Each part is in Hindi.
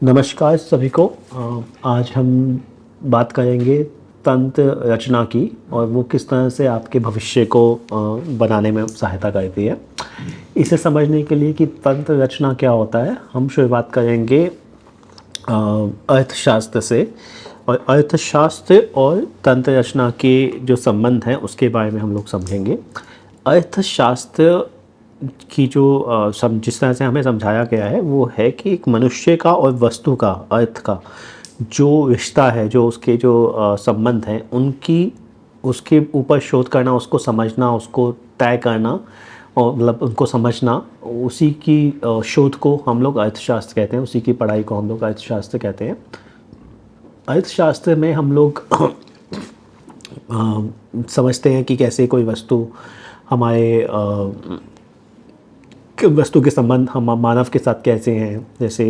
नमस्कार सभी को। आज हम बात करेंगे तंत्र रचना की और वो किस तरह से आपके भविष्य को बनाने में सहायता करती है। इसे समझने के लिए कि तंत्र रचना क्या होता है, हम शुरुआत करेंगे अर्थशास्त्र से। और अर्थशास्त्र और तंत्र रचना के जो संबंध हैं उसके बारे में हम लोग समझेंगे। अर्थशास्त्र की जो जिस तरह से हमें समझाया गया है वो है कि एक मनुष्य का और वस्तु का, अर्थ का जो रिश्ता है, जो उसके जो संबंध हैं उनकी, उसके ऊपर शोध करना, उसको समझना, उसको तय करना और मतलब उनको समझना, उसी की शोध को हम लोग अर्थशास्त्र कहते हैं। उसी की पढ़ाई को हम लोग अर्थशास्त्र कहते हैं। अर्थशास्त्र में हम लोग समझते हैं कि कैसे कोई वस्तु हमारे वस्तु के संबंध हम मानव के साथ कैसे हैं। जैसे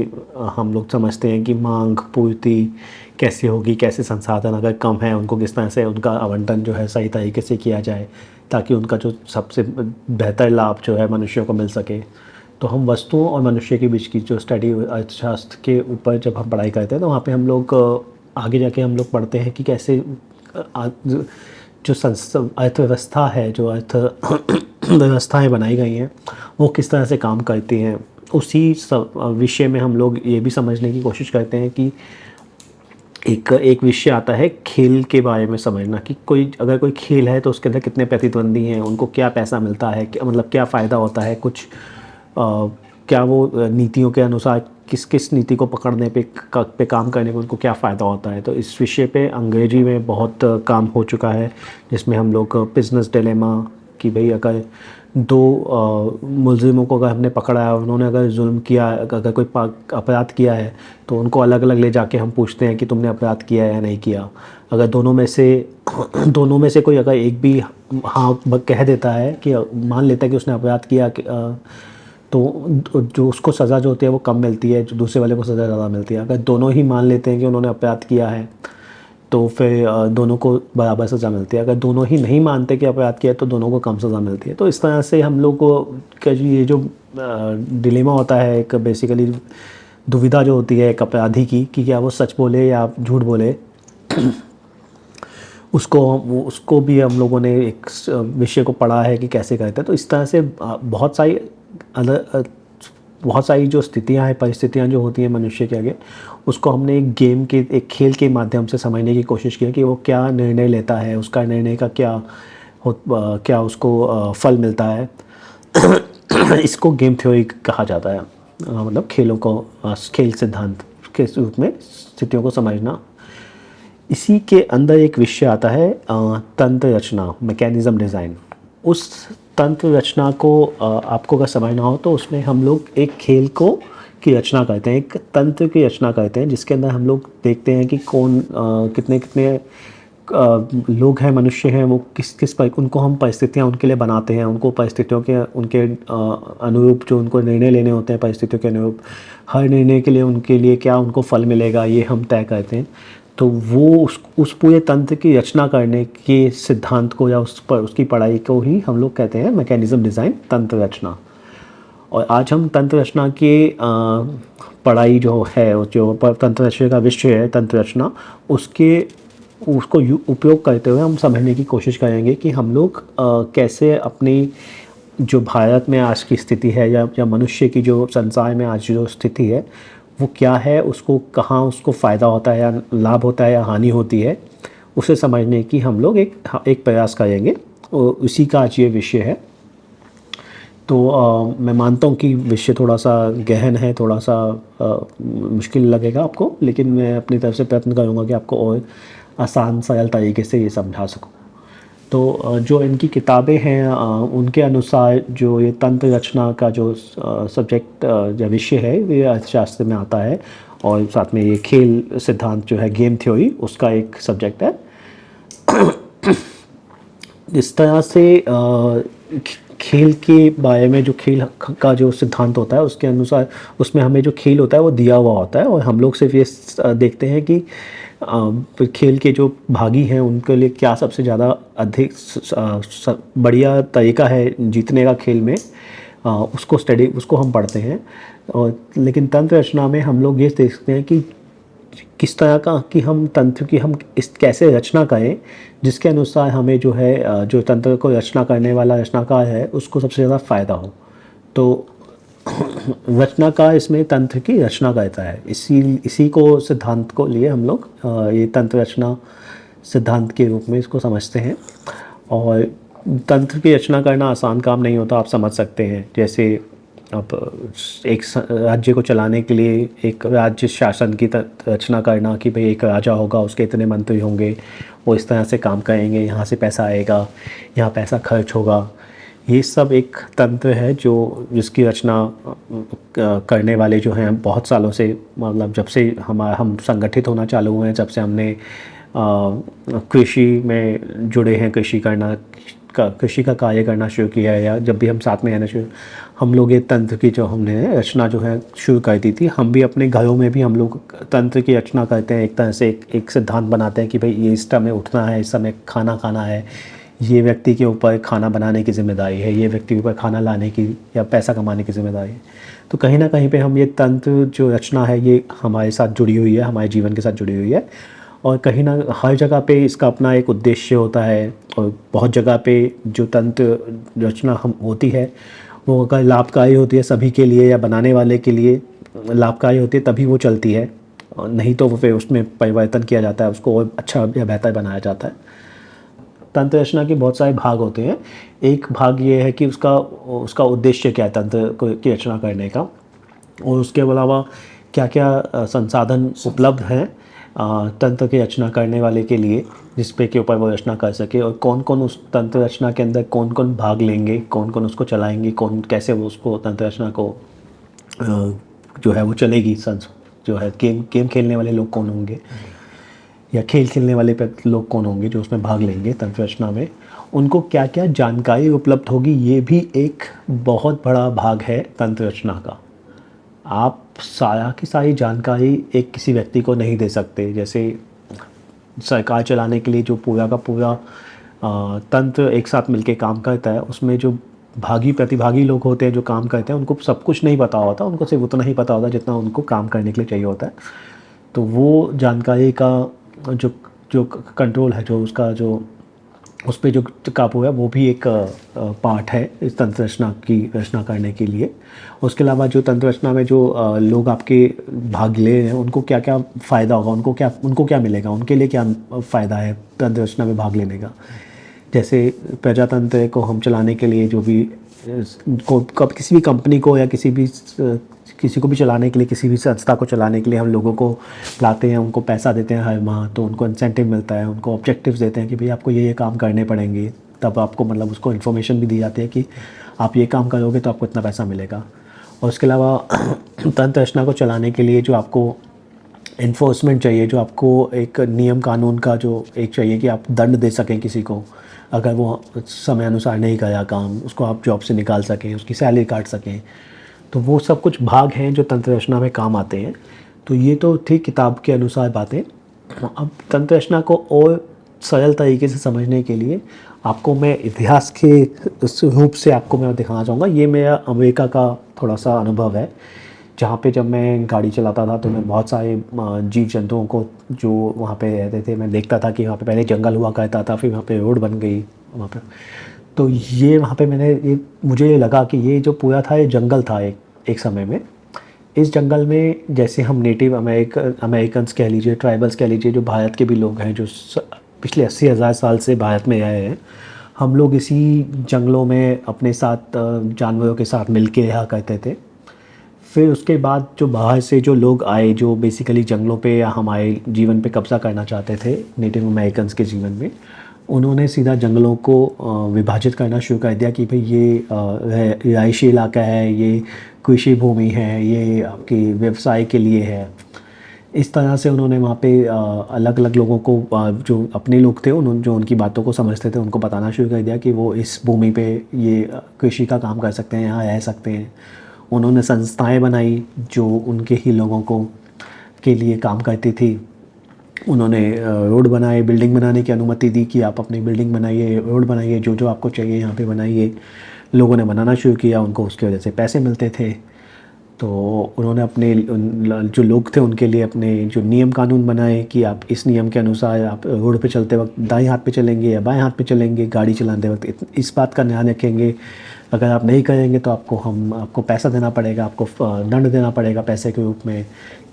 हम लोग समझते हैं कि मांग पूर्ति कैसे होगी, कैसे संसाधन अगर कम है उनको किस तरह से उनका आवंटन जो है सही तरीके से किया जाए ताकि उनका जो सबसे बेहतर लाभ जो है मनुष्यों को मिल सके। तो हम वस्तुओं और मनुष्य के बीच की जो स्टडी अर्थशास्त्र के ऊपर जब हम पढ़ाई करते हैं तो वहाँ पे हम लोग आगे जाके हम लोग पढ़ते हैं कि कैसे जो अर्थव्यवस्था है, जो अर्थ व्यवस्थाएँ बनाई गई हैं वो किस तरह से काम करती हैं। उसी सब विषय में हम लोग ये भी समझने की कोशिश करते हैं कि एक विषय आता है खेल के बारे में समझना कि अगर कोई खेल है तो उसके अंदर कितने प्रतिद्वंदी हैं, उनको क्या पैसा मिलता है, मतलब क्या फ़ायदा होता है, क्या वो नीतियों के अनुसार किस किस नीति को पकड़ने पे काम करने में उनको क्या फ़ायदा होता है। तो इस विषय पे अंग्रेजी में बहुत काम हो चुका है जिसमें हम लोग बिजनेस डिलेमा कि भाई अगर दो मुलजिमों को अगर हमने पकड़ा है और उन्होंने अगर जुल्म किया, अगर कोई अपराध किया है तो उनको अलग अलग ले जाके हम पूछते हैं कि तुमने अपराध किया है या नहीं किया। अगर दोनों में से कोई अगर एक भी हाँ कह देता है कि मान लेता है कि उसने अपराध किया, तो जो उसको सज़ा जो होती है वो कम मिलती है, जो दूसरे वाले को सज़ा ज़्यादा मिलती है। अगर दोनों ही मान लेते हैं कि उन्होंने अपराध किया है तो फिर दोनों को बराबर सज़ा मिलती है। अगर दोनों ही नहीं मानते कि अपराध किया है तो दोनों को कम सज़ा मिलती है। तो इस तरह से हम लोग को ये जो डिलेमा होता है, एक बेसिकली दुविधा जो होती है एक अपराधी की कि क्या वो सच बोले या झूठ बोले, उसको भी हम लोगों ने एक विषय को पढ़ा है कि कैसे करते हैं। तो इस तरह से बहुत सारी जो स्थितियां हैं, परिस्थितियां जो होती हैं मनुष्य के आगे, उसको हमने एक खेल के माध्यम से समझने की कोशिश की कि वो क्या निर्णय लेता है, उसका निर्णय का क्या उसको फल मिलता है। इसको गेम थ्योरी कहा जाता है। मतलब खेलों को खेल सिद्धांत के रूप में स्थितियों को समझना। इसी के अंदर एक विषय आता है तंत्र रचना, मैकेनिज्म डिज़ाइन। उस तंत्र रचना को आपको अगर समझना हो तो उसमें हम लोग एक खेल की रचना करते हैं, एक तंत्र की रचना करते हैं जिसके अंदर हम लोग देखते हैं कि कौन कितने कितने लोग हैं, मनुष्य हैं, वो किस उनको हम परिस्थितियाँ उनके लिए बनाते हैं। उनको परिस्थितियों के उनके अनुरूप जो उनको निर्णय लेने होते हैं, परिस्थितियों के अनुरूप हर निर्णय के लिए उनके लिए क्या उनको फल मिलेगा ये हम तय करते हैं। तो वो उस पूरे तंत्र की रचना करने के सिद्धांत को या उस पर उसकी पढ़ाई को ही हम लोग कहते हैं मैकेनिज्म डिज़ाइन, तंत्र रचना। और आज हम तंत्र रचना के पढ़ाई जो है, जो तंत्र रचना का विषय है तंत्र रचना, उसको उपयोग करते हुए हम समझने की कोशिश करेंगे कि हम लोग कैसे अपनी जो भारत में आज की स्थिति है या मनुष्य की जो संसार में आज जो स्थिति है वो क्या है, उसको कहाँ उसको फ़ायदा होता है या लाभ होता है या हानि होती है, उसे समझने की हम लोग एक प्रयास करेंगे। और उसी का आज ये विषय है। तो मैं मानता हूँ कि विषय थोड़ा सा गहन है, थोड़ा सा मुश्किल लगेगा आपको, लेकिन मैं अपनी तरफ से प्रयत्न करूँगा कि आपको और आसान सरल तरीके से ये समझा सकूँ। तो जो इनकी किताबें हैं उनके अनुसार जो ये तंत्र रचना का जो सब्जेक्ट या विषय है ये अर्थशास्त्र में आता है और साथ में ये खेल सिद्धांत जो है, गेम थ्योरी, उसका एक सब्जेक्ट है। इस तरह से खेल के बारे में जो खेल का जो सिद्धांत होता है उसके अनुसार उसमें हमें जो खेल होता है वो दिया हुआ होता है और हम लोग सिर्फ ये देखते हैं कि खेल के जो भागी हैं उनके लिए क्या सबसे ज़्यादा अधिक बढ़िया तरीका है जीतने का खेल में, उसको हम पढ़ते हैं। और लेकिन तंत्र रचना में हम लोग ये देखते हैं कि किस तरह का कि हम तंत्र की हम इस कैसे रचना करें जिसके अनुसार हमें जो है जो तंत्र को रचना करने वाला रचनाकार है उसको सबसे ज़्यादा फ़ायदा हो। तो रचनाकार इसमें तंत्र की रचना करता है, इसी को सिद्धांत को लिए हम लोग ये तंत्र रचना सिद्धांत के रूप में इसको समझते हैं। और तंत्र की रचना करना आसान काम नहीं होता, आप समझ सकते हैं। जैसे अब एक राज्य को चलाने के लिए एक राज्य शासन की रचना करना कि भाई एक राजा होगा, उसके इतने मंत्री होंगे, वो इस तरह से काम करेंगे, यहाँ से पैसा आएगा, यहाँ पैसा खर्च होगा, ये सब एक तंत्र है जिसकी रचना करने वाले जो हैं बहुत सालों से, मतलब जब से हम संगठित होना चालू हुए हैं, जब से हमने कृषि में जुड़े हैं, कृषि का कार्य करना शुरू किया है, या जब भी हम साथ में रहना शुरू, हम लोग ये तंत्र की जो हमने रचना जो है शुरू कर दी थी। हम भी अपने घरों में भी हम लोग तंत्र की रचना करते हैं, एक तरह से एक सिद्धांत बनाते हैं कि भाई ये इस समय उठना है, इस समय खाना खाना है, ये व्यक्ति के ऊपर खाना बनाने की ज़िम्मेदारी है, ये व्यक्ति के ऊपर खाना लाने की या पैसा कमाने की ज़िम्मेदारी है। तो कहीं ना कहीं पे हम ये तंत्र जो रचना है ये हमारे साथ जुड़ी हुई है, हमारे जीवन के साथ जुड़ी हुई है। और कहीं ना हर जगह पे इसका अपना एक उद्देश्य होता है। और बहुत जगह पे जो तंत्र रचना हम होती है वो अगर लाभकारी होती है सभी के लिए या बनाने वाले के लिए लाभकारी होती है तभी वो चलती है, और नहीं तो वो फिर उसमें परिवर्तन किया जाता है, उसको और अच्छा या बेहतर बनाया जाता है। तंत्र रचना के बहुत सारे भाग होते हैं। एक भाग ये है कि उसका उद्देश्य क्या है तंत्र की रचना करने का, और उसके अलावा क्या क्या संसाधन उपलब्ध हैं तंत्र की रचना करने वाले के लिए जिस पे के ऊपर वो रचना कर सके, और कौन कौन उस तंत्र रचना के अंदर कौन कौन भाग लेंगे, कौन कौन उसको चलाएंगे, कौन कैसे वो उसको तंत्र रचना को जो है वो चलेगी। जो है गेम खेलने वाले लोग कौन होंगे या खेल खेलने वाले लोग कौन होंगे जो उसमें भाग लेंगे तंत्र रचना में, उनको क्या क्या जानकारी उपलब्ध होगी, ये भी एक बहुत बड़ा भाग है तंत्र रचना का। आप सारा की सारी जानकारी एक किसी व्यक्ति को नहीं दे सकते। जैसे सरकार चलाने के लिए जो पूरा का पूरा तंत्र एक साथ मिलके काम करता है, उसमें जो प्रतिभागी लोग होते हैं जो काम करते हैं, उनको सब कुछ नहीं पता होता, उनको सिर्फ उतना ही पता होता जितना उनको काम करने के लिए चाहिए होता है। तो वो जानकारी का जो कंट्रोल है, जो उसका जो उस पर जो काबू है, वो भी एक पार्ट है इस तंत्र रचना की रचना करने के लिए। उसके अलावा जो तंत्र रचना में जो लोग आपके भाग ले रहे हैं उनको क्या क्या फ़ायदा होगा, उनको क्या मिलेगा, उनके लिए क्या फ़ायदा है तंत्र रचना में भाग लेने का। जैसे प्रजातंत्र को हम चलाने के लिए जो भी किसी भी कंपनी को या किसी को भी चलाने के लिए, किसी भी संस्था को चलाने के लिए हम लोगों को लाते हैं, उनको पैसा देते हैं हर माह, तो उनको इंसेंटिव मिलता है, उनको ऑब्जेक्टिव्स देते हैं कि भाई आपको ये काम करने पड़ेंगे, तब आपको मतलब उसको इन्फॉर्मेशन भी दी जाती है कि आप ये काम करोगे तो आपको इतना पैसा मिलेगा। और उसके अलावा तंत्र रचना को चलाने के लिए जो आपको इन्फोर्समेंट चाहिए, जो आपको एक नियम कानून का जो एक चाहिए कि आप दंड दे सकें किसी को अगर वो समय अनुसार नहीं गया काम, उसको आप जॉब से निकाल सकें, उसकी सैलरी काट सकें, तो वो सब कुछ भाग हैं जो तंत्र रचना में काम आते हैं। तो ये तो थी किताब के अनुसार बातें। अब तंत्र रचना को और सरल तरीके से समझने के लिए आपको मैं इतिहास के रूप से आपको मैं दिखाना चाहूँगा। ये मेरा अमेरिका का थोड़ा सा अनुभव है, जहाँ पे जब मैं गाड़ी चलाता था तो मैं बहुत सारे जीव जंतुओं को जो वहाँ पे रहते थे मैं देखता था कि वहाँ पे पहले जंगल हुआ करता था, फिर वहाँ पे रोड बन गई वहाँ पे। तो ये वहाँ पे मुझे ये लगा कि ये जो पूरा था ये जंगल था एक समय में। इस जंगल में जैसे हम नेटिव अमेरिकन्स कह लीजिए, ट्राइबल्स कह लीजिए, जो भारत के भी लोग हैं जो पिछले 80,000 साल से भारत में रहे हैं, हम लोग इसी जंगलों में अपने साथ जानवरों के साथ मिल के रहा करते थे। फिर उसके बाद जो बाहर से जो लोग आए, जो बेसिकली जंगलों पे या हमारे जीवन पे कब्ज़ा करना चाहते थे नेटिव अमेरिकन्स के जीवन में, उन्होंने सीधा जंगलों को विभाजित करना शुरू कर दिया कि भाई ये रिहायशी इलाका है, ये कृषि भूमि है, ये आपकी व्यवसाय के लिए है। इस तरह से उन्होंने वहाँ पे अलग अलग लोगों को जो अपने लोग थे उन्होंने जो उनकी बातों को समझते थे उनको बताना शुरू कर दिया कि वो इस भूमि पे ये कृषि का काम कर सकते हैं, यहाँ रह सकते हैं। उन्होंने संस्थाएं बनाई जो उनके ही लोगों को के लिए काम करती थी। उन्होंने रोड बनाए, बिल्डिंग बनाने की अनुमति दी कि आप अपनी बिल्डिंग बनाइए, रोड बनाइए, जो जो आपको चाहिए यहाँ पे बनाइए। लोगों ने बनाना शुरू किया, उनको उसकी वजह से पैसे मिलते थे। तो उन्होंने अपने जो लोग थे उनके लिए अपने जो नियम कानून बनाए कि आप इस नियम के अनुसार आप रोड पे चलते वक्त दाएं हाथ पे चलेंगे या बाएं हाथ पे चलेंगे, गाड़ी चलाते वक्त इस बात का ध्यान रखेंगे। अगर आप नहीं करेंगे तो आपको पैसा देना पड़ेगा, आपको दंड देना पड़ेगा पैसे के रूप में,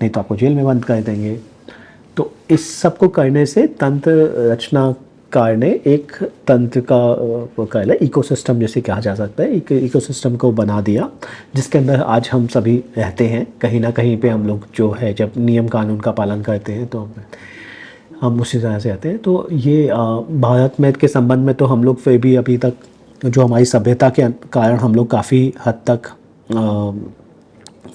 नहीं तो आपको जेल में बंद कर देंगे। तो इस सब को करने से तंत्र रचनाकार ने एक तंत्र का वो कह लें इकोसिस्टम जैसे कहा जा सकता है, एक इकोसिस्टम को बना दिया जिसके अंदर आज हम सभी रहते हैं। कहीं ना कहीं पे हम लोग जो है जब नियम कानून का पालन करते हैं तो हम उसी तरह से आते हैं। तो ये भारत में के संबंध में तो हम लोग फिर भी अभी तक जो हमारी सभ्यता के कारण हम लोग काफ़ी हद तक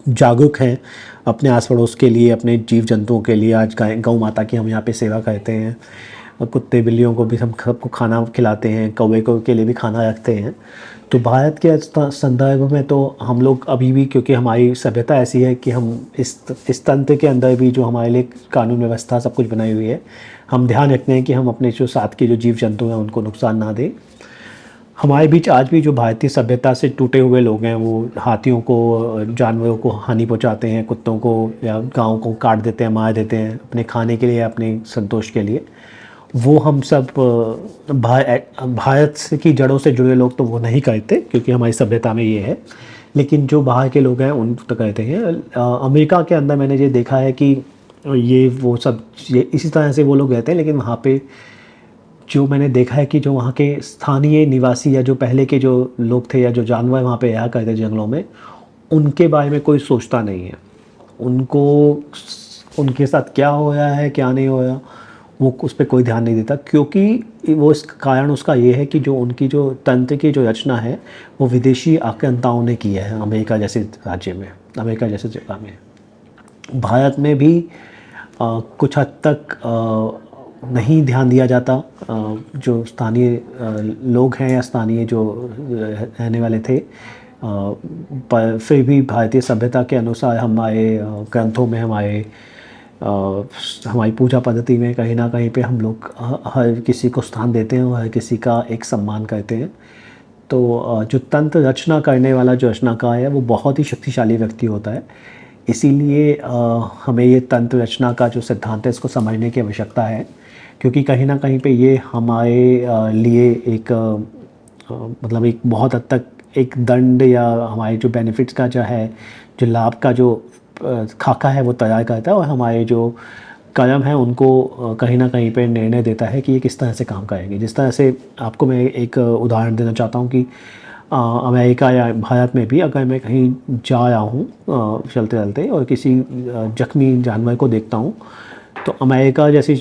जागरूक हैं अपने आस पड़ोस के लिए, अपने जीव जंतुओं के लिए। आज गौ माता की हम यहाँ पे सेवा करते हैं, और कुत्ते बिल्लियों को भी हम सबको खाना खिलाते हैं, कौवे को के लिए भी खाना रखते हैं। तो भारत के संदर्भ में तो हम लोग अभी भी, क्योंकि हमारी सभ्यता ऐसी है कि हम इस तंत्र के अंदर भी जो हमारे लिए कानून व्यवस्था सब कुछ बनाई हुई है, हम ध्यान रखते हैं कि हम अपने जो साथ के जो जीव जंतु हैं उनको नुकसान ना दें। हमारे बीच आज भी जो भारतीय सभ्यता से टूटे हुए लोग हैं वो हाथियों को, जानवरों को हानि पहुंचाते हैं, कुत्तों को या गाँव को काट देते हैं, मार देते हैं अपने खाने के लिए, अपने संतोष के लिए। वो हम सब भारत की जड़ों से जुड़े लोग तो वो नहीं करते क्योंकि हमारी सभ्यता में ये है, लेकिन जो बाहर के लोग हैं उन तो कहते हैं। अमेरिका के अंदर मैंने ये देखा है कि ये वो सब ये इसी तरह से वो लोग रहते हैं, लेकिन वहाँ पे जो मैंने देखा है कि जो वहाँ के स्थानीय निवासी या जो पहले के जो लोग थे या जो जानवर वहाँ पे रहा करते जंगलों में, उनके बारे में कोई सोचता नहीं है। उनको उनके साथ क्या हो रहा है क्या नहीं हो रहा वो उस पर कोई ध्यान नहीं देता, क्योंकि वो इस कारण उसका ये है कि जो उनकी जो तंत्र की जो रचना है वो विदेशी आक्रांताओं ने की है अमेरिका जैसे राज्य में, अमेरिका जैसे जगह में। भारत में भी कुछ हद तक नहीं ध्यान दिया जाता। जो स्थानीय लोग हैं या स्थानीय जो रहने वाले थे, पर फिर भी भारतीय सभ्यता के अनुसार हमारे ग्रंथों में, हमारी पूजा पद्धति में कहीं ना कहीं पे हम लोग हर किसी को स्थान देते हैं और हर किसी का एक सम्मान करते हैं। तो जो तंत्र रचना करने वाला जो रचनाकार है वो बहुत ही शक्तिशाली व्यक्ति होता है। इसीलिए हमें ये तंत्र रचना का जो सिद्धांत है इसको समझने की आवश्यकता है, क्योंकि कहीं ना कहीं पे ये हमारे लिए एक मतलब एक बहुत हद तक एक दंड या हमारे जो बेनिफिट्स का जो है, जो लाभ का जो खाका है वो तैयार करता है, और हमारे जो कर्म हैं उनको कहीं ना कहीं पे निर्णय देता है कि ये किस तरह से काम करेंगे। जिस तरह से आपको मैं एक उदाहरण देना चाहता हूँ कि अमेरिका या भारत में भी अगर मैं कहीं जा रहा हूँ चलते चलते और किसी जख्मी जानवर को देखता हूँ, तो अमेरिका जैसी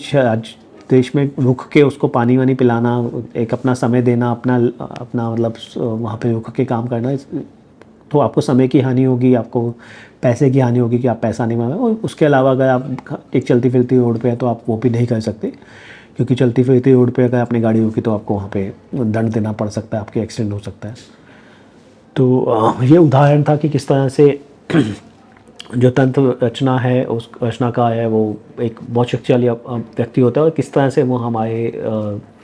देश में रुक के उसको पानी वानी पिलाना, एक अपना समय देना, अपना मतलब वहाँ पे रुक के काम करना, तो आपको समय की हानि होगी, आपको पैसे की हानि होगी कि आप पैसा नहीं मांगे। और उसके अलावा अगर आप एक चलती फिरती रोड पे है तो आप वो भी नहीं कर सकते, क्योंकि चलती फिरती रोड पे अगर आपने गाड़ी रोकी तो आपको वहाँ पे दंड देना पड़ सकता है, आपके एक्सीडेंट हो सकता है। तो ये उदाहरण था कि किस तरह से जो तंत्र रचना है, उस रचना का है वो एक बहुत शक्तिशाली व्यक्ति होता है, और किस तरह से वो हमारे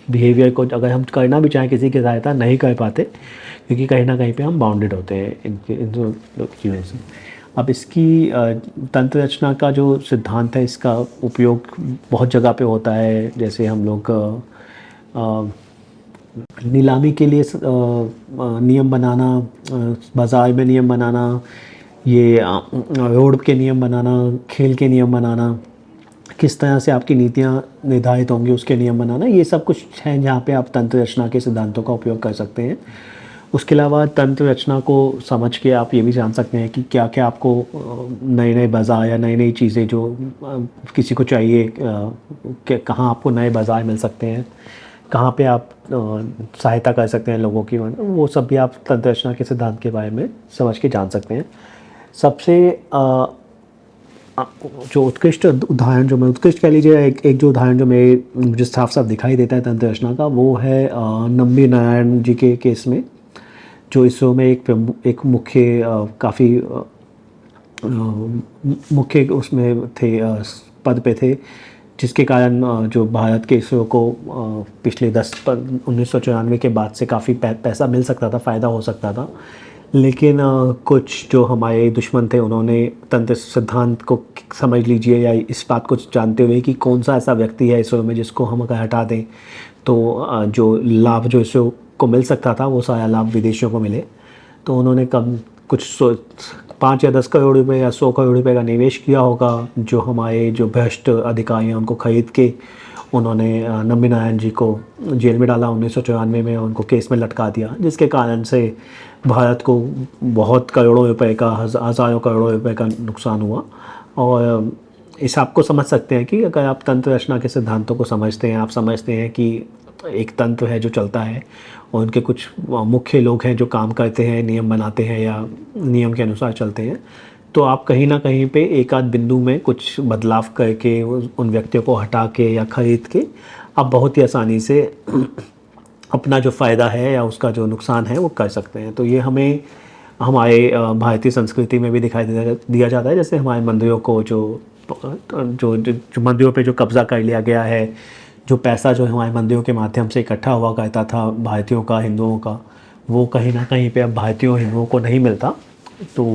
बिहेवियर को अगर हम करना भी चाहें किसी की सहायता नहीं कर पाते, क्योंकि कहीं ना कहीं पे हम बाउंडेड होते हैं इन चीज़ों से। अब इसकी तंत्र रचना का जो सिद्धांत है इसका उपयोग बहुत जगह पे होता है। जैसे हम लोग नीलामी के लिए नियम बनाना, बाज़ार में नियम बनाना, ये रोड के नियम बनाना, खेल के नियम बनाना, किस तरह से आपकी नीतियाँ निर्धारित होंगी उसके नियम बनाना, ये सब कुछ है जहाँ पे आप तंत्र रचना के सिद्धांतों का उपयोग कर सकते हैं। उसके अलावा तंत्र रचना को समझ के आप ये भी जान सकते हैं कि क्या क्या आपको नए नए बाज़ार या नई नई चीज़ें जो किसी को चाहिए, कहाँ आपको नए बाज़ार मिल सकते हैं, कहाँ पे आप सहायता कर सकते हैं लोगों की, वो सब भी आप तंत्र रचना के सिद्धांत के बारे में समझ के जान सकते हैं। सबसे जो उत्कृष्ट उदाहरण, जो मैं उत्कृष्ट कह लीजिए, एक जो उदाहरण जो मुझे साफ साफ दिखाई देता है तंत्र रचना का, वो है नम्बी नारायण जी के केस में, जो इसरो में एक मुख्य काफ़ी मुख्य उसमें थे, पद पे थे, जिसके कारण जो भारत के इसरो को पिछले 1994 के बाद से काफ़ी पैसा मिल सकता था, फ़ायदा हो सकता था। लेकिन कुछ जो हमारे दुश्मन थे उन्होंने तंत्र सिद्धांत को समझ लीजिए या इस बात को जानते हुए कि कौन सा ऐसा व्यक्ति है इसरो में जिसको हम अगर हटा दें तो जो लाभ जो इसरो को मिल सकता था वो सारा लाभ विदेशियों को मिले। तो उन्होंने कम कुछ 5 या 10 करोड़ रुपए या 100 करोड़ रुपए का निवेश किया होगा, जो हमारे जो भ्रष्ट अधिकारी हैं उनको खरीद के उन्होंने नंबी नारायण जी को जेल में डाला 1994 में, उनको केस में लटका दिया, जिसके कारण से भारत को बहुत करोड़ों रुपए का, हज़ारों करोड़ों रुपए का नुकसान हुआ। और इस आपको समझ सकते हैं कि अगर आप तंत्र रचना के सिद्धांतों को समझते हैं, आप समझते हैं कि एक तंत्र है जो चलता है और उनके कुछ मुख्य लोग हैं जो काम करते हैं, नियम बनाते हैं या नियम के अनुसार चलते हैं, तो आप कहीं ना कहीं पे एक आध बिंदु में कुछ बदलाव करके उन व्यक्तियों को हटा के या खरीद के आप बहुत ही आसानी से अपना जो फ़ायदा है या उसका जो नुकसान है वो कर सकते हैं। तो ये हमें हमारे भारतीय संस्कृति में भी दिखाई दिया जाता है। जैसे हमारे मंदिरों को जो मंदिरों पे जो कब्ज़ा कर लिया गया है, जो पैसा जो हमारे मंदिरों के माध्यम से इकट्ठा हुआ करता था भारतीयों का, हिंदुओं का, वो कहीं ना कहीं पे अब भारतीयों हिंदुओं को नहीं मिलता। तो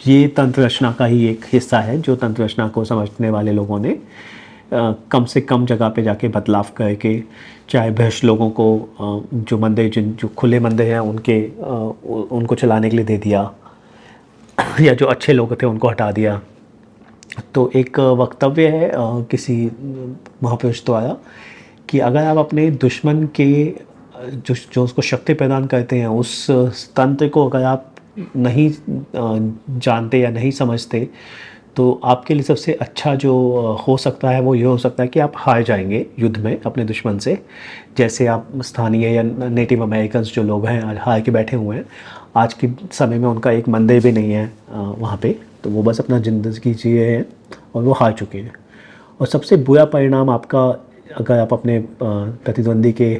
ये तंत्र रचना का ही एक हिस्सा है जो तंत्र रचना को समझने वाले लोगों ने कम से कम जगह पे जाके बदलाव करके, चाहे भ्रष्ट लोगों को जो मंदिर जो खुले मंदिर हैं उनको चलाने के लिए दे दिया या जो अच्छे लोग थे उनको हटा दिया। तो एक वक्तव्य है किसी महापुरुष द्वारा कि अगर आप अपने दुश्मन के जो उसको शक्ति प्रदान करते हैं उस तंत्र को अगर आप नहीं जानते या नहीं समझते, तो आपके लिए सबसे अच्छा जो हो सकता है वो ये हो सकता है कि आप हार जाएंगे युद्ध में अपने दुश्मन से। जैसे आप स्थानीय या नेटिव अमेरिकन्स जो लोग हैं हार के बैठे हुए हैं, आज के समय में उनका एक मंदिर भी नहीं है वहाँ पे, तो वो बस अपना ज़िंदगी जिए हैं और वो हार चुके हैं। और सबसे बुरा परिणाम आपका, अगर आप अपने प्रतिद्वंदी के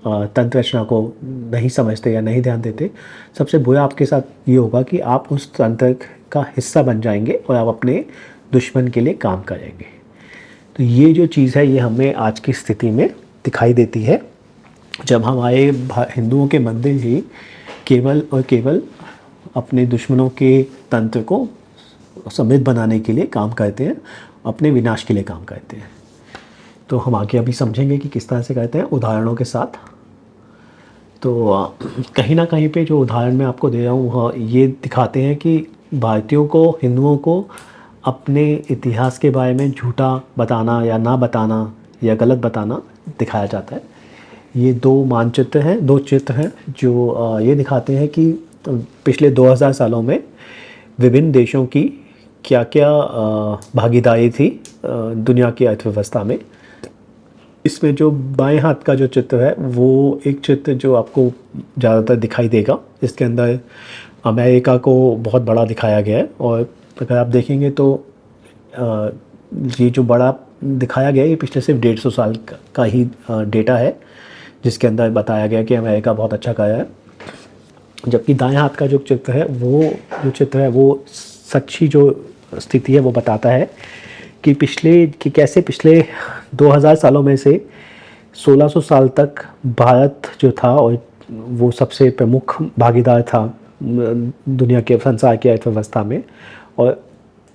तंत्र रचना को नहीं समझते या नहीं ध्यान देते, सबसे बुरा आपके साथ ये होगा कि आप उस तंत्र का हिस्सा बन जाएंगे और आप अपने दुश्मन के लिए काम करेंगे। तो ये जो चीज़ है ये हमें आज की स्थिति में दिखाई देती है, जब हमारे हिंदुओं के मंदिर ही केवल और केवल अपने दुश्मनों के तंत्र को समृद्ध बनाने के लिए काम करते हैं, अपने विनाश के लिए काम करते हैं। तो हम आगे अभी समझेंगे कि किस तरह से करते हैं उदाहरणों के साथ। तो कहीं ना कहीं पे जो उदाहरण मैं आपको दे रहा हूँ ये दिखाते हैं कि भारतीयों को, हिंदुओं को अपने इतिहास के बारे में झूठा बताना या ना बताना या गलत बताना दिखाया जाता है। ये दो चित्र हैं जो ये दिखाते हैं कि पिछले 2000 सालों में विभिन्न देशों की क्या क्या भागीदारी थी दुनिया की अर्थव्यवस्था में। इसमें जो बाएं हाथ का जो चित्र है वो एक चित्र जो आपको ज़्यादातर दिखाई देगा, इसके अंदर अमेरिका को बहुत बड़ा दिखाया गया है। और अगर आप देखेंगे तो ये जो बड़ा दिखाया गया है ये पिछले सिर्फ 150 साल का ही डेटा है, जिसके अंदर बताया गया कि अमेरिका बहुत अच्छा कर रहा है। जबकि दाएं हाथ का जो चित्र है वो सच्ची जो स्थिति है वो बताता है कि कैसे पिछले 2000 सालों में से 1600 साल तक भारत जो था और वो सबसे प्रमुख भागीदार था दुनिया के संसार की अर्थव्यवस्था में, और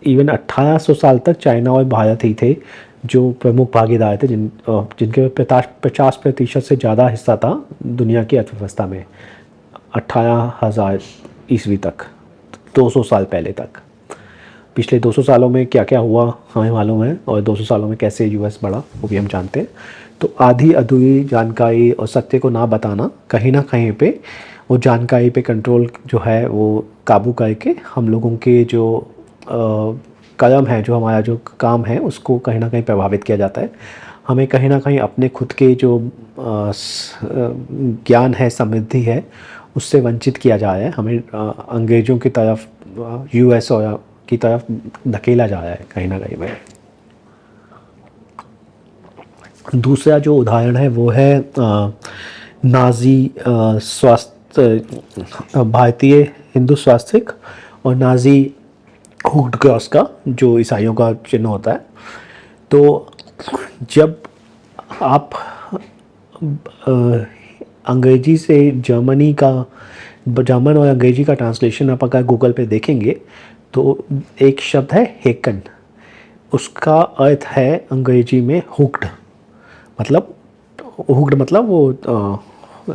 इवन 1800 साल तक चाइना और भारत ही थे जो प्रमुख भागीदार थे जिनके 50% से ज़्यादा हिस्सा था दुनिया की अर्थव्यवस्था में 18,000 ईस्वी तक, 200 साल पहले तक। पिछले 200 सालों में क्या क्या हुआ हमें मालूम है, और 200 सालों में कैसे यूएस बढ़ा वो भी हम जानते हैं। तो आधी अधूरी जानकारी और सत्य को ना बताना कहीं ना कहीं पे वो जानकारी पे कंट्रोल जो है वो काबू करके हम लोगों के जो कदम है, जो हमारा जो काम है उसको कहीं ना कहीं प्रभावित किया जाता है। हमें कहीं ना कहीं अपने खुद के जो ज्ञान है, समृद्धि है, उससे वंचित किया जा रहा है। हमें अंग्रेज़ों की तरफ, यूएस और की तरफ धकेला जा रहा है कहीं ना कहीं में। दूसरा जो उदाहरण है वो है नाज़ी भारतीय हिंदू स्वास्थ्य और नाज़ी हुक्ड क्रॉस का जो ईसाइयों का चिन्ह होता है। तो जब आप अंग्रेजी से जर्मन और अंग्रेजी का ट्रांसलेशन आप अगर गूगल पे देखेंगे तो एक शब्द है हेकन, उसका अर्थ है अंग्रेजी में हुक्ड, मतलब हुक्ड मतलब वो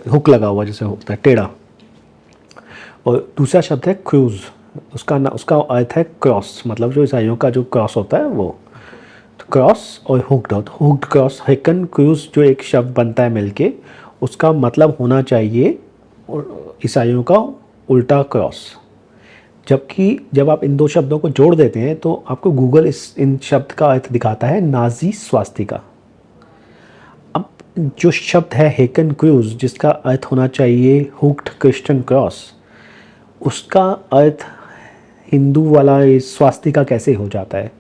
हुक लगा हुआ जैसे होता है टेढ़ा। और दूसरा शब्द है क्रूज, उसका अर्थ है क्रॉस, मतलब जो ईसाइयों का जो क्रॉस होता है वो। तो क्रॉस और हुक्ड, हुक्ड क्रॉस, हेकन क्रूज जो एक शब्द बनता है मिलके, उसका मतलब होना चाहिए ईसाइयों का उल्टा क्रॉस। जबकि जब आप इन दो शब्दों को जोड़ देते हैं तो आपको गूगल इन शब्द का अर्थ दिखाता है नाजी स्वास्तिका। अब जो शब्द है हेकन क्रूज, जिसका अर्थ होना चाहिए हुक्ड क्रिश्चियन क्रॉस, उसका अर्थ हिंदू वाला स्वास्तिका कैसे हो जाता है,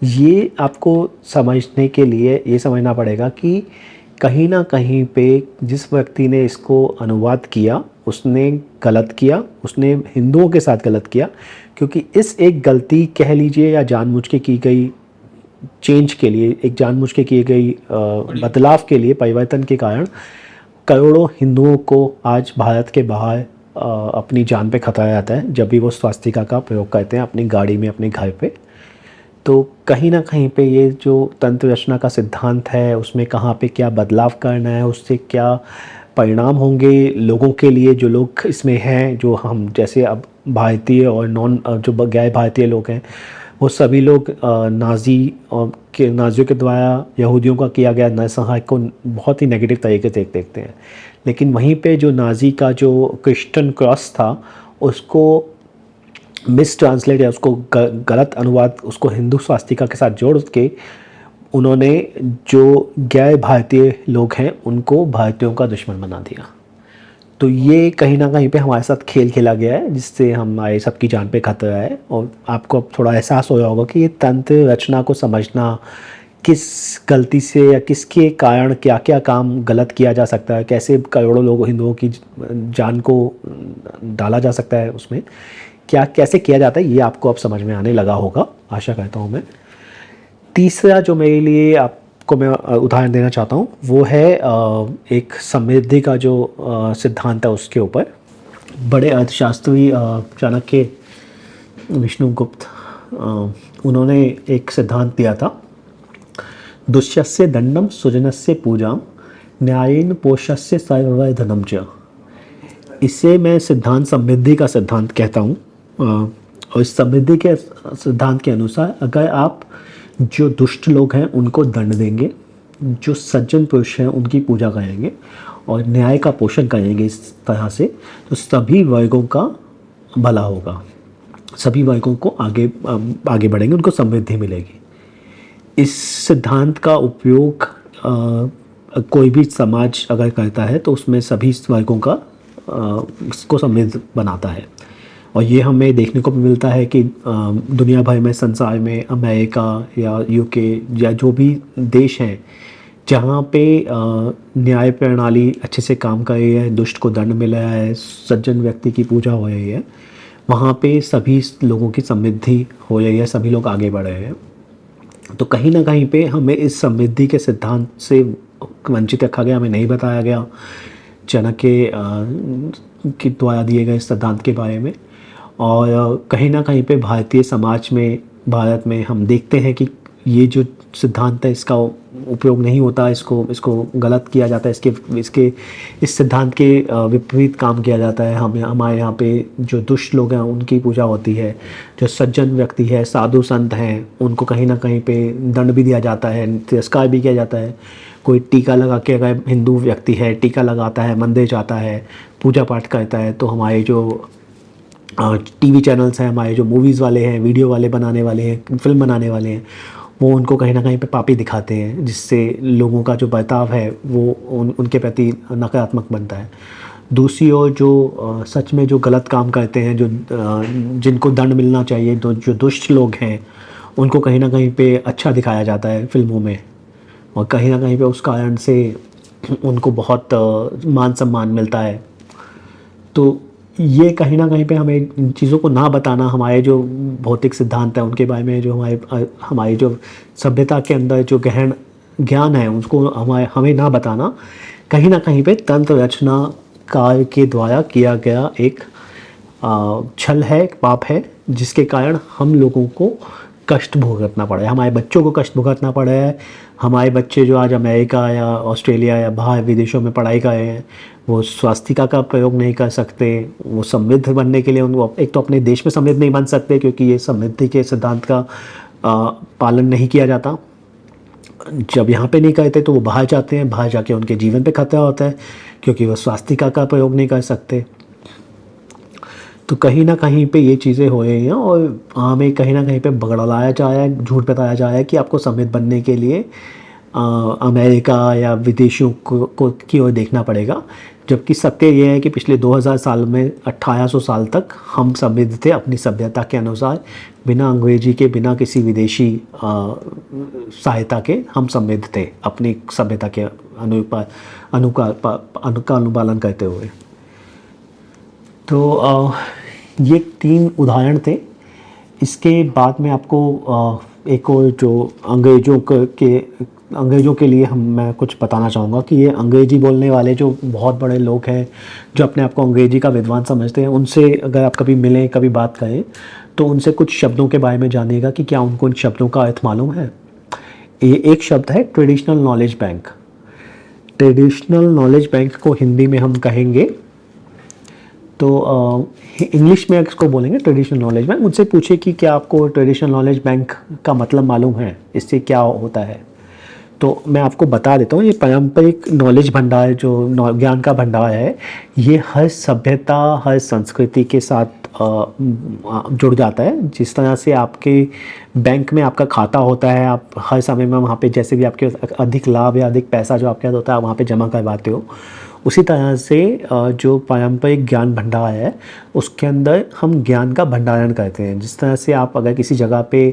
ये आपको समझने के लिए ये समझना पड़ेगा कि कहीं ना कहीं पे जिस व्यक्ति ने इसको अनुवाद किया उसने गलत किया, उसने हिंदुओं के साथ गलत किया। क्योंकि इस एक गलती कह लीजिए या जानबूझ के की गई चेंज के लिए, एक जानबूझ के की गई बदलाव के लिए, परिवर्तन के कारण करोड़ों हिंदुओं को आज भारत के बाहर अपनी जान पे खतरा रहता है जब भी वो स्वास्तिका का प्रयोग करते हैं अपनी गाड़ी में, अपने घर पे। तो कहीं ना कहीं पे ये जो तंत्र रचना का सिद्धांत है उसमें कहाँ पे क्या बदलाव करना है, उससे क्या परिणाम होंगे लोगों के लिए, जो लोग इसमें हैं, जो हम जैसे अब भारतीय और जो गैर भारतीय लोग हैं, वो सभी लोग नाजियों के द्वारा यहूदियों का किया गया नरसंहार को बहुत ही नेगेटिव तरीके से देखते हैं। लेकिन वहीं पे जो नाजी का जो क्रिश्चियन क्रॉस था उसको मिस ट्रांसलेट या उसको गलत अनुवाद, उसको हिंदू स्वास्तिका के साथ जोड़ के उन्होंने जो गैर भारतीय लोग हैं उनको भारतीयों का दुश्मन बना दिया। तो ये कहीं ना कहीं पे हमारे साथ खेल खेला गया है जिससे हमारे सबकी जान पे खतरा है। और आपको अब थोड़ा एहसास हो रहा होगा कि ये तंत्र रचना को समझना, किस गलती से या किसके कारण क्या क्या काम गलत किया जा सकता है, कैसे करोड़ों लोग हिंदुओं की जान को डाला जा सकता है, उसमें क्या कैसे किया जाता है, ये आपको अब समझ में आने लगा होगा, आशा करता हूँ मैं। तीसरा जो मेरे लिए आपको मैं उदाहरण देना चाहता हूँ वो है एक समृद्धि का जो सिद्धांत है उसके ऊपर। बड़े अर्थशास्त्री चाणक्य विष्णुगुप्त, उन्होंने एक सिद्धांत दिया था, दुष्यस्य दंडम सुजनस्य पूजाम न्यायेन पोष्यस्य सर्वधनम च। इसे मैं सिद्धांत समृद्धि का सिद्धांत कहता हूँ। और इस समृद्धि के सिद्धांत के अनुसार अगर आप जो दुष्ट लोग हैं उनको दंड देंगे, जो सज्जन पुरुष हैं उनकी पूजा करेंगे और न्याय का पोषण करेंगे इस तरह से, तो सभी वर्गों का भला होगा, सभी वर्गों को आगे बढ़ेंगे, उनको समृद्धि मिलेगी। इस सिद्धांत का उपयोग कोई भी समाज अगर करता है तो उसमें सभी वर्गों का इसको समृद्ध बनाता है। और ये हमें देखने को भी मिलता है कि दुनिया भर में, संसार में, अमेरिका या यूके या जो भी देश हैं जहाँ पे न्याय प्रणाली अच्छे से काम कर रही है, दुष्ट को दंड मिल रहा है, सज्जन व्यक्ति की पूजा हो रही है, वहाँ पे सभी लोगों की समृद्धि हो रही है, सभी लोग आगे बढ़ रहे हैं। तो कहीं ना कहीं पे हमें इस समृद्धि के सिद्धांत से वंचित रखा गया, हमें नहीं बताया गया चाणक्य के द्वारा दिए गए सिद्धांत के बारे में। और कहीं ना कहीं पे भारतीय समाज में, भारत में हम देखते हैं कि ये जो सिद्धांत है इसका उपयोग नहीं होता, इसको गलत किया जाता है, इस सिद्धांत के विपरीत काम किया जाता है। हमारे यहाँ पे जो दुष्ट लोग हैं उनकी पूजा होती है, जो सज्जन व्यक्ति है, साधु संत हैं, उनको कहीं ना कहीं पे दंड भी दिया जाता है, तिरस्कार भी किया जाता है। कोई टीका लगा के, अगर हिंदू व्यक्ति है टीका लगाता है, मंदिर जाता है, पूजा पाठ करता है, तो हमारे जो टीवी चैनल्स हैं, हमारे जो मूवीज़ वाले हैं, वीडियो वाले बनाने वाले हैं, फिल्म बनाने वाले हैं, वो उनको कहीं ना कहीं पे पापी दिखाते हैं, जिससे लोगों का जो बर्ताव है वो उनके प्रति नकारात्मक बनता है। दूसरी ओर जो सच में जो गलत काम करते हैं, जिनको दंड मिलना चाहिए, जो दुष्ट लोग हैं, उनको कहीं ना कहीं पे अच्छा दिखाया जाता है फिल्मों में, और कहीं ना कहीं पे उस कारण से उनको बहुत मान सम्मान मिलता है। तो ये कहीं ना कहीं पे हमें इन चीज़ों को ना बताना, हमारे जो भौतिक सिद्धांत हैं उनके बारे में, जो हमारी जो सभ्यता के अंदर जो गहन ज्ञान है उसको हमें ना बताना कहीं ना कहीं पे तंत्र रचना कार्य के द्वारा किया गया एक छल है, एक पाप है, जिसके कारण हम लोगों को कष्ट भुगतना पड़ा है, हमारे बच्चों को कष्ट भुगतना पड़ा है। हमारे बच्चे जो आज अमेरिका या ऑस्ट्रेलिया या बाहर विदेशों में पढ़ाई कर रहे हैं, वो स्वास्तिका का प्रयोग नहीं कर सकते। वो समृद्ध बनने के लिए उनको एक तो अपने देश में समृद्ध नहीं बन सकते क्योंकि ये समृद्धि के सिद्धांत का पालन नहीं किया जाता। जब यहाँ पे नहीं करते तो वो बाहर जाते हैं, बाहर जाके उनके जीवन पे खतरा होता है क्योंकि वो स्वास्तिका का प्रयोग नहीं कर सकते। तो कहीं ना कहीं पे ये चीज़ें हो रही हैं और हमें कहीं ना कहीं पे बगड़ाया जा रहा है, झूठ बताया जा रहा है कि आपको समृद्ध बनने के लिए अमेरिका या विदेशियों को की ओर देखना पड़ेगा। जबकि सत्य ये है कि पिछले 2000 साल में 1800 साल तक हम समृद्ध थे अपनी सभ्यता के अनुसार, बिना अंग्रेजी के, बिना किसी विदेशी सहायता के हम समृद्ध थे अपनी सभ्यता के अनुपालन करते हुए। तो ये 3 उदाहरण थे। इसके बाद में आपको एक और जो अंग्रेज़ों के लिए मैं कुछ बताना चाहूँगा कि ये अंग्रेज़ी बोलने वाले जो बहुत बड़े लोग हैं, जो अपने आप को अंग्रेज़ी का विद्वान समझते हैं, उनसे अगर आप कभी मिलें, कभी बात करें, तो उनसे कुछ शब्दों के बारे में जानिएगा कि क्या उनको इन शब्दों का अर्थ मालूम है। ये एक शब्द है traditional knowledge bank. Traditional knowledge bank को हिंदी में हम कहेंगे तो इंग्लिश में इसको बोलेंगे ट्रेडिशनल नॉलेज बैंक। मुझसे पूछे कि क्या आपको ट्रेडिशनल नॉलेज बैंक का मतलब मालूम है, इससे क्या होता है, तो मैं आपको बता देता हूँ। ये पारंपरिक नॉलेज भंडार जो ज्ञान का भंडार है, ये हर सभ्यता, हर संस्कृति के साथ जुड़ जाता है। जिस तरह से आपके बैंक में आपका खाता होता है, आप हर समय में वहाँ पे जैसे भी आपके अधिक लाभ या अधिक पैसा जो आपके साथ होता है, आप वहाँ पे जमा करवाते हो, उसी तरह से जो पारंपरिक ज्ञान भंडार है उसके अंदर हम ज्ञान का भंडारण करते हैं। जिस तरह से आप अगर किसी जगह पे,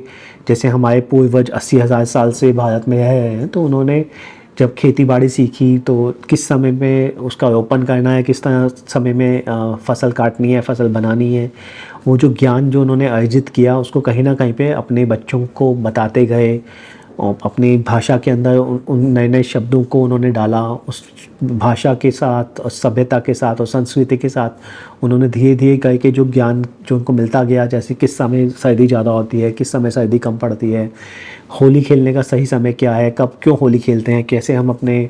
जैसे हमारे पूर्वज 80,000 साल से भारत में रह रहे हैं, तो उन्होंने जब खेती बाड़ी सीखी तो किस समय में उसका रोपण करना है, किस तरह समय में फसल काटनी है, फसल बनानी है, वो जो ज्ञान जो उन्होंने अर्जित किया उसको कहीं ना कहीं पे अपने बच्चों को बताते गए और अपनी भाषा के अंदर उन नए नए शब्दों को उन्होंने डाला। उस भाषा के साथ और सभ्यता के साथ और संस्कृति के साथ उन्होंने धीरे धीरे करके जो ज्ञान जो उनको मिलता गया, जैसे किस समय सर्दी ज़्यादा होती है, किस समय सर्दी कम पड़ती है, होली खेलने का सही समय क्या है, कब क्यों होली खेलते हैं, कैसे हम अपने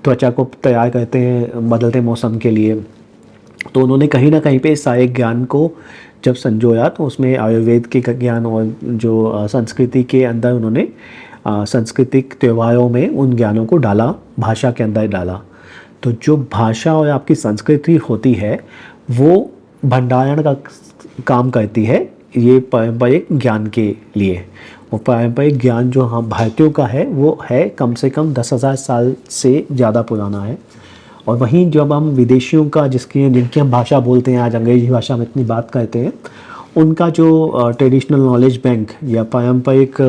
त्वचा को तैयार करते हैं बदलते मौसम के लिए। तो उन्होंने कहीं ना कहीं पे इस सारे ज्ञान को जब संजोया तो उसमें आयुर्वेद के ज्ञान और जो संस्कृति के अंदर उन्होंने सांस्कृतिक त्योहारों में उन ज्ञानों को डाला, भाषा के अंदर डाला। तो जो भाषा और आपकी संस्कृति होती है वो भंडारण का काम करती है ये पारंपरिक ज्ञान के लिए। और पारंपरिक ज्ञान जो हम भारतीयों का है वो है कम से कम 10,000 साल से ज़्यादा पुराना है। और वहीं जब हम विदेशियों का जिनकी हम भाषा बोलते हैं, आज अंग्रेजी भाषा में इतनी बात करते हैं, उनका जो ट्रेडिशनल नॉलेज बैंक या पारंपरिक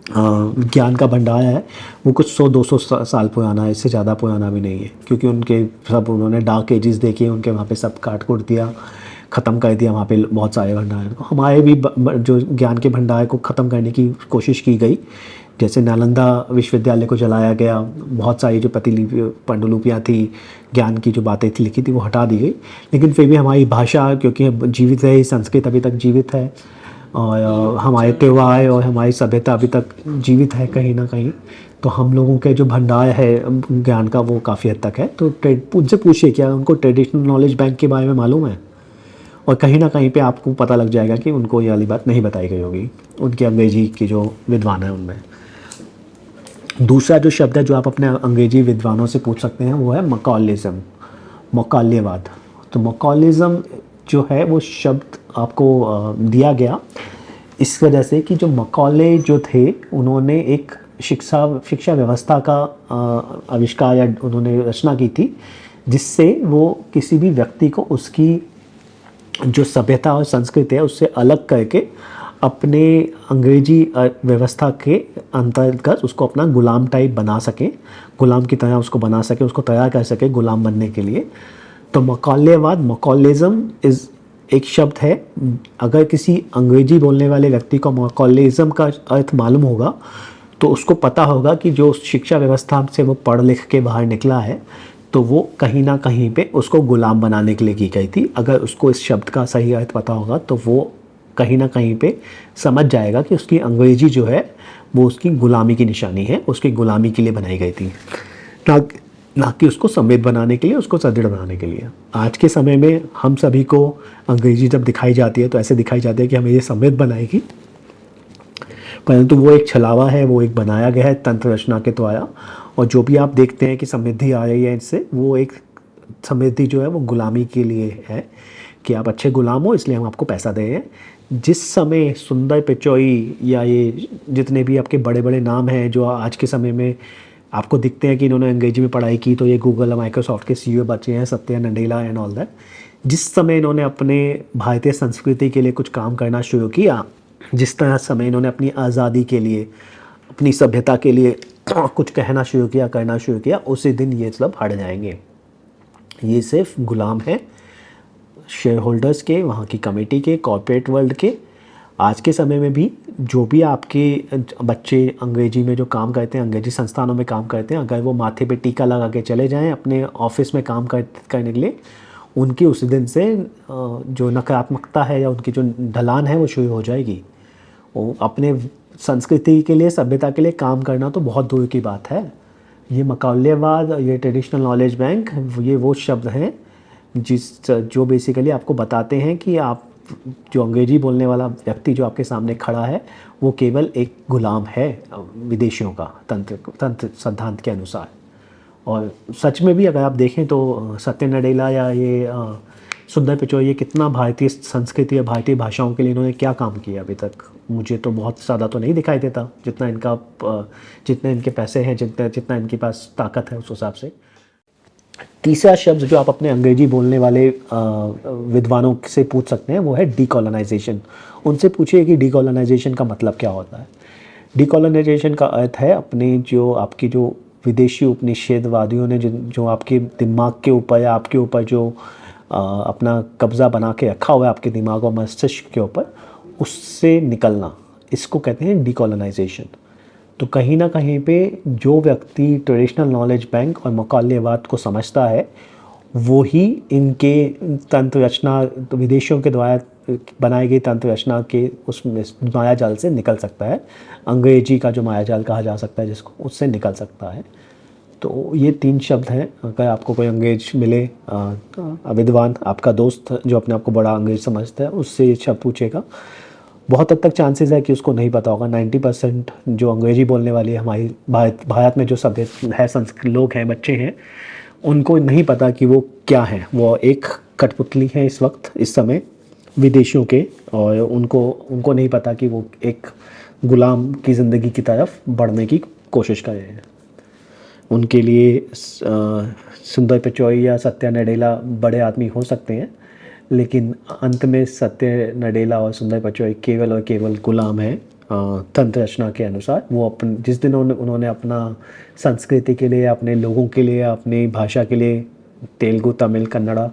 ज्ञान का भंडार है वो कुछ 100-200 साल पुराना है, इससे ज़्यादा पुराना भी नहीं है। क्योंकि उन्होंने डार्क एजेस देखे, उनके वहाँ पे सब काट कुट दिया, ख़त्म कर दिया वहाँ पे बहुत सारे भंडार को। हमारे भी जो ज्ञान के भंडार को ख़त्म करने की कोशिश की गई, जैसे नालंदा विश्वविद्यालय को जलाया गया, बहुत सारी जो पांडुलिपियाँ थी, ज्ञान की जो बातें थी लिखी थी वो हटा दी गई। लेकिन फिर भी हमारी भाषा क्योंकि जीवित है, संस्कृत अभी तक जीवित है और हमारे त्यौहार और हमारी सभ्यता अभी तक जीवित है कहीं ना कहीं। तो हम लोगों के जो भंडार है ज्ञान का वो काफ़ी हद तक है। तो उनसे पूछिए क्या उनको ट्रेडिशनल नॉलेज बैंक के बारे में मालूम है, और कहीं ना कहीं पे आपको पता लग जाएगा कि उनको ये वाली बात नहीं बताई गई होगी उनके अंग्रेजी के जो विद्वान हैं उनमें। दूसरा जो शब्द है जो आप अपने अंग्रेजी विद्वानों से पूछ सकते हैं वो है मकॉलिज़म, मकॉल्यवाद। तो मकॉलिज़म जो है वो शब्द आपको दिया गया इस वजह से कि जो मकौले जो थे उन्होंने एक शिक्षा व्यवस्था का आविष्कार या उन्होंने रचना की थी, जिससे वो किसी भी व्यक्ति को उसकी जो सभ्यता और संस्कृति है उससे अलग करके अपने अंग्रेजी व्यवस्था के अंतर्गत उसको अपना गुलाम टाइप बना सके, गुलाम की तरह उसको बना सके, उसको तैयार कर सके गुलाम बनने के लिए। तो मकौल्यवाद, मकॉलिज़म इज़ एक शब्द है। अगर किसी अंग्रेजी बोलने वाले व्यक्ति को मकॉलिज़म का अर्थ मालूम होगा तो उसको पता होगा कि जो शिक्षा व्यवस्था से वो पढ़ लिख के बाहर निकला है, तो वो कहीं ना कहीं पे उसको गुलाम बनाने के लिए की गई थी। अगर उसको इस शब्द का सही अर्थ पता होगा तो वो कहीं ना कहीं पे समझ जाएगा कि उसकी अंग्रेजी जो है वो उसकी गुलामी की निशानी है, उसकी गुलामी के लिए बनाई गई थी, ना ना कि उसको समृद्ध बनाने के लिए, उसको सुदृढ़ बनाने के लिए। आज के समय में हम सभी को अंग्रेजी जब दिखाई जाती है तो ऐसे दिखाई जाती है कि हमें ये समृद्ध बनाएगी, परंतु वो एक छलावा है, वो एक बनाया गया है तंत्र रचना के द्वारा। और जो भी आप देखते हैं कि समृद्धि आ रही है इससे, वो एक समृद्धि जो है वो गुलामी के लिए है कि आप अच्छे गुलाम हो इसलिए हम आपको पैसा दे रहे हैं। जिस समय सुंदर पिचौई या ये जितने भी आपके बड़े बड़े नाम हैं जो आज के समय में आपको दिखते हैं कि इन्होंने अंग्रेजी में पढ़ाई की, तो ये गूगल और माइक्रोसॉफ्ट के सीईओ बचे हैं, Satya Nadella and all that. जिस समय इन्होंने अपने भारतीय संस्कृति के लिए कुछ काम करना शुरू किया, जिस तरह समय इन्होंने अपनी आज़ादी के लिए, अपनी सभ्यता के लिए कुछ कहना शुरू किया, करना शुरू किया, उसी दिन ये सब हट जाएंगे। ये सिर्फ गुलाम है शेयर होल्डर्स के, वहाँ की कमेटी के, कॉर्पोरेट वर्ल्ड के। आज के समय में भी जो भी आपके बच्चे अंग्रेजी में जो काम करते हैं, अंग्रेजी संस्थानों में काम करते हैं, अगर वो माथे पे टीका लगा के चले जाएं अपने ऑफिस में काम करने के लिए, उनकी उस दिन से जो नकारात्मकता है या उनकी जो ढलान है वो शुरू हो जाएगी। वो अपने संस्कृति के लिए, सभ्यता के लिए काम करना तो बहुत दूर की बात है। ये मकौलेवाद, ये ट्रेडिशनल नॉलेज बैंक, ये वो शब्द हैं जो बेसिकली आपको बताते हैं कि आप जो अंग्रेजी बोलने वाला व्यक्ति जो आपके सामने खड़ा है वो केवल एक गुलाम है विदेशियों का, तंत्र सिद्धांत के अनुसार। और सच में भी अगर आप देखें तो सत्या नडेला या ये सुंदर पिचौई, ये कितना भारतीय संस्कृति या भारतीय भाषाओं के लिए इन्होंने क्या काम किया अभी तक, मुझे तो बहुत ज़्यादा तो नहीं दिखाई देता। जितने इनके पैसे हैं, जितना इनके पास ताकत है उस हिसाब से। तीसरा शब्द जो आप अपने अंग्रेजी बोलने वाले विद्वानों से पूछ सकते हैं वो है डीकोलोनाइजेशन। उनसे पूछिए कि डीकोलोनाइजेशन का मतलब क्या होता है। डीकोलोनाइजेशन का अर्थ है अपने जो विदेशी उपनिषेधवादियों ने जो आपके दिमाग के ऊपर या आपके ऊपर जो अपना कब्ज़ा बना के रखा हुआ है आपके दिमाग और मस्तिष्क के ऊपर, उससे निकलना, इसको कहते हैं डीकोलोनाइजेशन। तो कहीं ना कहीं पे जो व्यक्ति ट्रेडिशनल नॉलेज बैंक और मकौलेवाद को समझता है वो ही इनके तंत्र रचना, तो विदेशियों के द्वारा बनाई गई तंत्र रचना के उस मायाजाल से निकल सकता है। अंग्रेजी का जो मायाजाल कहा जा सकता है जिसको, उससे निकल सकता है। तो ये 3 शब्द हैं। अगर आपको कोई अंग्रेज मिले, विद्वान आपका दोस्त जो अपने आप को बड़ा अंग्रेज समझता है, उससे ये शब्द पूछेगा, बहुत हद तक चांसेस है कि उसको नहीं पता होगा। 90% जो अंग्रेजी बोलने वाली है हमारी भारत में जो सभ्य है, लोग हैं, बच्चे हैं, उनको नहीं पता कि वो क्या है। वो एक कठपुतली है इस वक्त, इस समय विदेशियों के, और उनको नहीं पता कि वो एक गुलाम की ज़िंदगी की तरफ बढ़ने की कोशिश कर रहे हैं। उनके लिए सुंदर पिचौई या सत्या नडेला बड़े आदमी हो सकते हैं, लेकिन अंत में सत्य नडेला और सुंदर पिचौई केवल और केवल गुलाम है तंत्र रचना के अनुसार। वो जिस दिन उन्होंने अपना संस्कृति के लिए, अपने लोगों के लिए, अपनी भाषा के लिए, तेलुगु, तमिल, कन्नड़ा,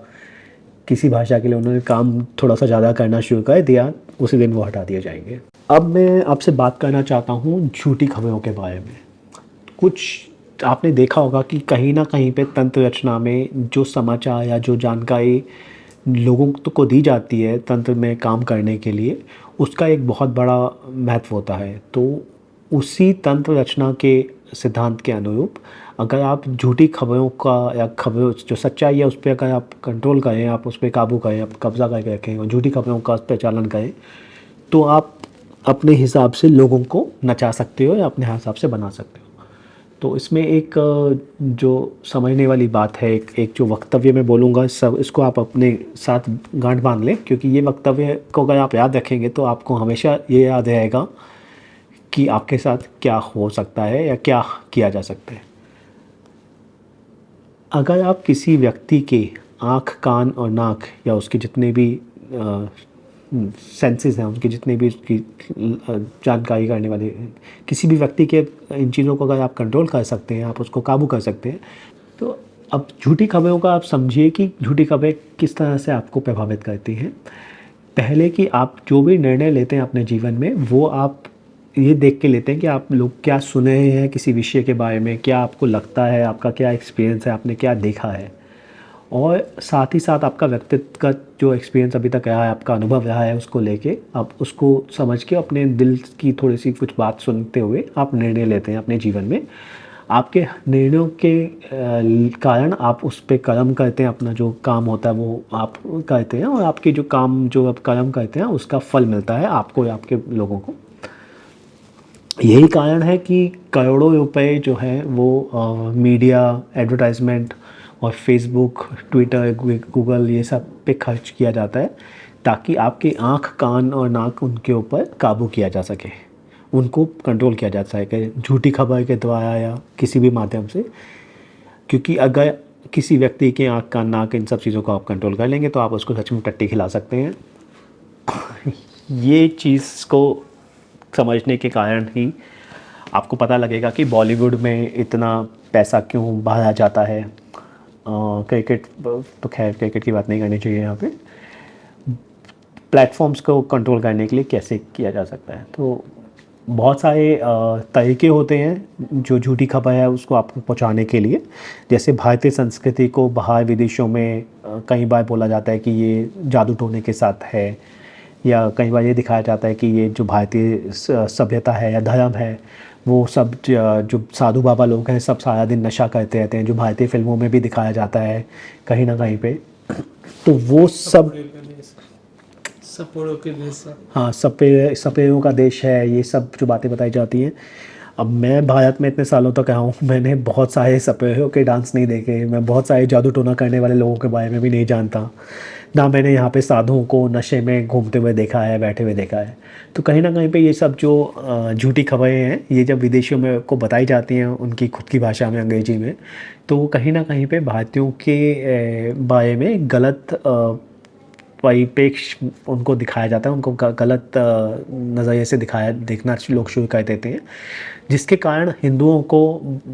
किसी भाषा के लिए उन्होंने काम थोड़ा सा ज़्यादा करना शुरू कर दिया, उसी दिन वो हटा दिए जाएंगे। अब मैं आपसे बात करना चाहता हूँ झूठी खबरों के बारे में। कुछ आपने देखा होगा कि कहीं ना कहीं पे तंत्र रचना में जो समाचार या जो जानकारी लोगों को दी जाती है तंत्र में काम करने के लिए, उसका एक बहुत बड़ा महत्व होता है। तो उसी तंत्र रचना के सिद्धांत के अनुरूप अगर आप झूठी खबरों का या खबरों जो सच्चाई है उस पर अगर आप कंट्रोल करें, आप उस पर काबू करें, आप कब्ज़ा करके रखें और झूठी खबरों का प्रचालन करें, तो आप अपने हिसाब से लोगों को नचा सकते हो या अपने हिसाब से बना सकते हो। तो इसमें एक जो समझने वाली बात है, एक जो वक्तव्य मैं बोलूँगा, इसको आप अपने साथ गांठ बांध लें, क्योंकि ये वक्तव्य को अगर आप याद रखेंगे तो आपको हमेशा ये याद रहेगा कि आपके साथ क्या हो सकता है या क्या किया जा सकता है। अगर आप किसी व्यक्ति के आँख, कान और नाक या उसके जितने भी सेंसेस हैं, उनके जितने भी उसकी जानकारी करने वाले किसी भी व्यक्ति के इन चीज़ों को अगर आप कंट्रोल कर सकते हैं, आप उसको काबू कर सकते हैं, तो अब झूठी खबरों का आप समझिए कि झूठी खबरें किस तरह से आपको प्रभावित करती हैं। पहले कि आप जो भी निर्णय लेते हैं अपने जीवन में, वो आप ये देख के लेते हैं कि आप लोग क्या सुने हैं किसी विषय के बारे में, क्या आपको लगता है, आपका क्या एक्सपीरियंस है, आपने क्या देखा है, और साथ ही साथ आपका व्यक्तित्व का जो एक्सपीरियंस अभी तक रहा है, आपका अनुभव रहा है, उसको लेके आप उसको समझ के अपने दिल की थोड़ी सी कुछ बात सुनते हुए आप निर्णय लेते हैं अपने जीवन में। आपके निर्णयों के कारण आप उस पे कर्म करते हैं, अपना जो काम होता है वो आप करते हैं, और आपके जो काम जो आप कर्म करते हैं उसका फल मिलता है आपको या आपके लोगों को। यही कारण है कि करोड़ों रुपए जो है वो मीडिया एडवर्टाइजमेंट और फेसबुक, ट्विटर, गूगल, ये सब पे खर्च किया जाता है, ताकि आपकी आँख, कान और नाक उनके ऊपर काबू किया जा सके, उनको कंट्रोल किया जा सके झूठी खबर के द्वारा या किसी भी माध्यम से। क्योंकि अगर किसी व्यक्ति के आँख, कान, नाक, इन सब चीज़ों को आप कंट्रोल कर लेंगे तो आप उसको सच में टट्टी खिला सकते हैं। ये चीज़ को समझने के कारण ही आपको पता लगेगा कि बॉलीवुड में इतना पैसा क्यों बहाया जाता है। क्रिकेट तो खैर क्रिकेट की बात नहीं करनी चाहिए यहाँ पे। प्लेटफॉर्म्स को कंट्रोल करने के लिए कैसे किया जा सकता है, तो बहुत सारे तरीके होते हैं जो झूठी खबर है उसको आपको पहुंचाने के लिए। जैसे भारतीय संस्कृति को बाहर विदेशों में कई बार बोला जाता है कि ये जादू टोने के साथ है, या कई बार ये दिखाया जाता है कि ये जो भारतीय सभ्यता है या धर्म है वो सब जो साधु बाबा लोग हैं सब सारा दिन नशा करते रहते हैं, जो भारतीय फिल्मों में भी दिखाया जाता है कहीं ना कहीं पे। तो वो सब सपोड़ों के देश है। हाँ, सपेरों का देश है, ये सब जो बातें बताई जाती हैं। अब मैं भारत में इतने सालों तक रहा हूँ, मैंने बहुत सारे सपेरों के डांस नहीं देखे, मैं बहुत सारे जादू टोना करने वाले लोगों के बारे में भी नहीं जानता, ना मैंने यहाँ पे साधुओं को नशे में घूमते हुए देखा है, बैठे हुए देखा है। तो कहीं ना कहीं पे ये सब जो झूठी खबरें हैं ये जब विदेशियों में को बताई जाती हैं उनकी खुद की भाषा में, अंग्रेजी में, तो वो कहीं ना कहीं पे भारतीयों के बारे में गलत परिप्रेक्ष्य उनको दिखाया जाता है, उनको गलत नज़रिए से देखना लोग शुरू कर देते हैं, जिसके कारण हिंदुओं को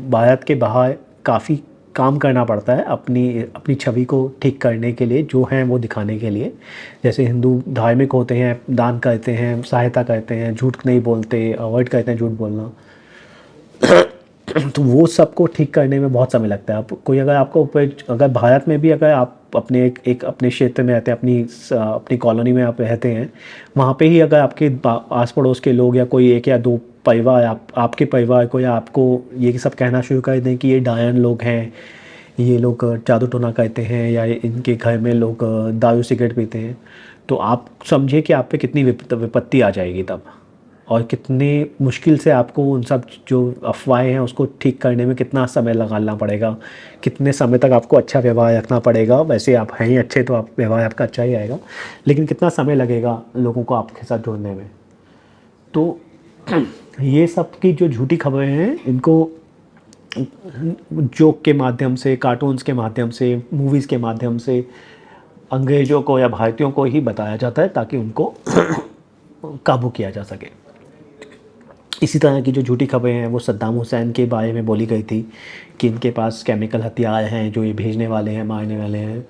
भारत के बाहर काफ़ी काम करना पड़ता है अपनी अपनी छवि को ठीक करने के लिए, जो हैं वो दिखाने के लिए। जैसे हिंदू धार्मिक होते हैं, दान करते हैं, सहायता करते हैं, झूठ नहीं बोलते, अवॉइड करते हैं झूठ बोलना। तो वो सबको ठीक करने में बहुत समय लगता है। आप कोई अगर आपको अगर भारत में भी अगर आप अपने एक अपने क्षेत्र में रहते हैं, अपनी कॉलोनी में आप रहते हैं, वहाँ पे ही अगर आपके आस पड़ोस के लोग या कोई एक या दो परिवार आपके परिवार को या आपको ये सब कहना शुरू कर दें कि ये डायन लोग हैं, ये लोग जादू टोना करते हैं, या इनके घर में लोग दारू सिगरेट पीते हैं, तो आप समझिए कि आप पे कितनी विपत्ति आ जाएगी तब, और कितनी मुश्किल से आपको उन सब जो अफवाहें हैं उसको ठीक करने में कितना समय लगाना पड़ेगा, कितने समय तक आपको अच्छा व्यवहार रखना पड़ेगा। वैसे आप हैं ही अच्छे तो आप व्यवहार आपका अच्छा ही आएगा, लेकिन कितना समय लगेगा लोगों को आपके साथ जोड़ने में। तो ये सब की जो झूठी खबरें हैं इनको जोक के माध्यम से, कार्टून्स के माध्यम से, मूवीज़ के माध्यम से अंग्रेज़ों को या भारतीयों को ही बताया जाता है ताकि उनको काबू किया जा सके। इसी तरह की जो झूठी खबरें हैं वो सद्दाम हुसैन के बारे में बोली गई थी कि इनके पास केमिकल हथियार हैं जो ये भेजने वाले हैं, मारने वाले हैं।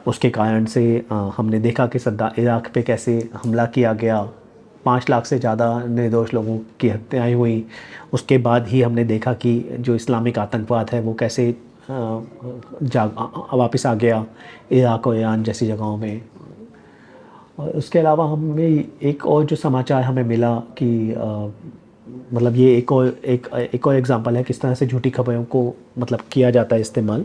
उसके कारण से हमने देखा कि इराक़ पे कैसे हमला किया गया, 5 लाख से ज़्यादा निर्दोष लोगों की हत्याएं हुई। उसके बाद ही हमने देखा कि जो इस्लामिक आतंकवाद है वो कैसे वापस आ गया इराक़ और ईरान जैसी जगहों में। और उसके अलावा हमें एक और जो समाचार हमें मिला कि मतलब ये एक और एग्ज़ाम्पल है किस तरह से झूठी खबरों को मतलब किया जाता है इस्तेमाल।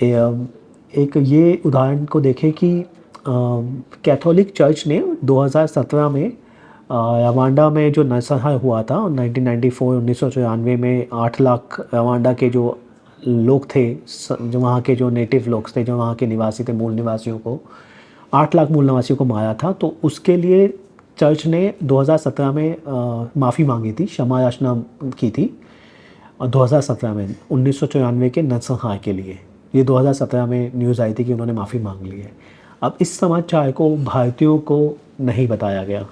एक ये उदाहरण को देखें कि कैथोलिक चर्च ने 2017 में रवांडा में जो नरसंहार हुआ था 1994 में 8 लाख रवांडा के जो लोग थे, जो वहाँ के जो नेटिव लोग थे, जो वहाँ के निवासी थे, मूल निवासियों को 8 लाख मूल निवासियों को मारा था। तो उसके लिए चर्च ने 2017 में माफ़ी मांगी थी, क्षमा याचना की थी 2017 में 1994 के नरसंहार के लिए। ये 2017 में न्यूज़ आई थी कि उन्होंने माफ़ी मांग ली है। अब इस समाचार को भारतीयों को नहीं बताया गया।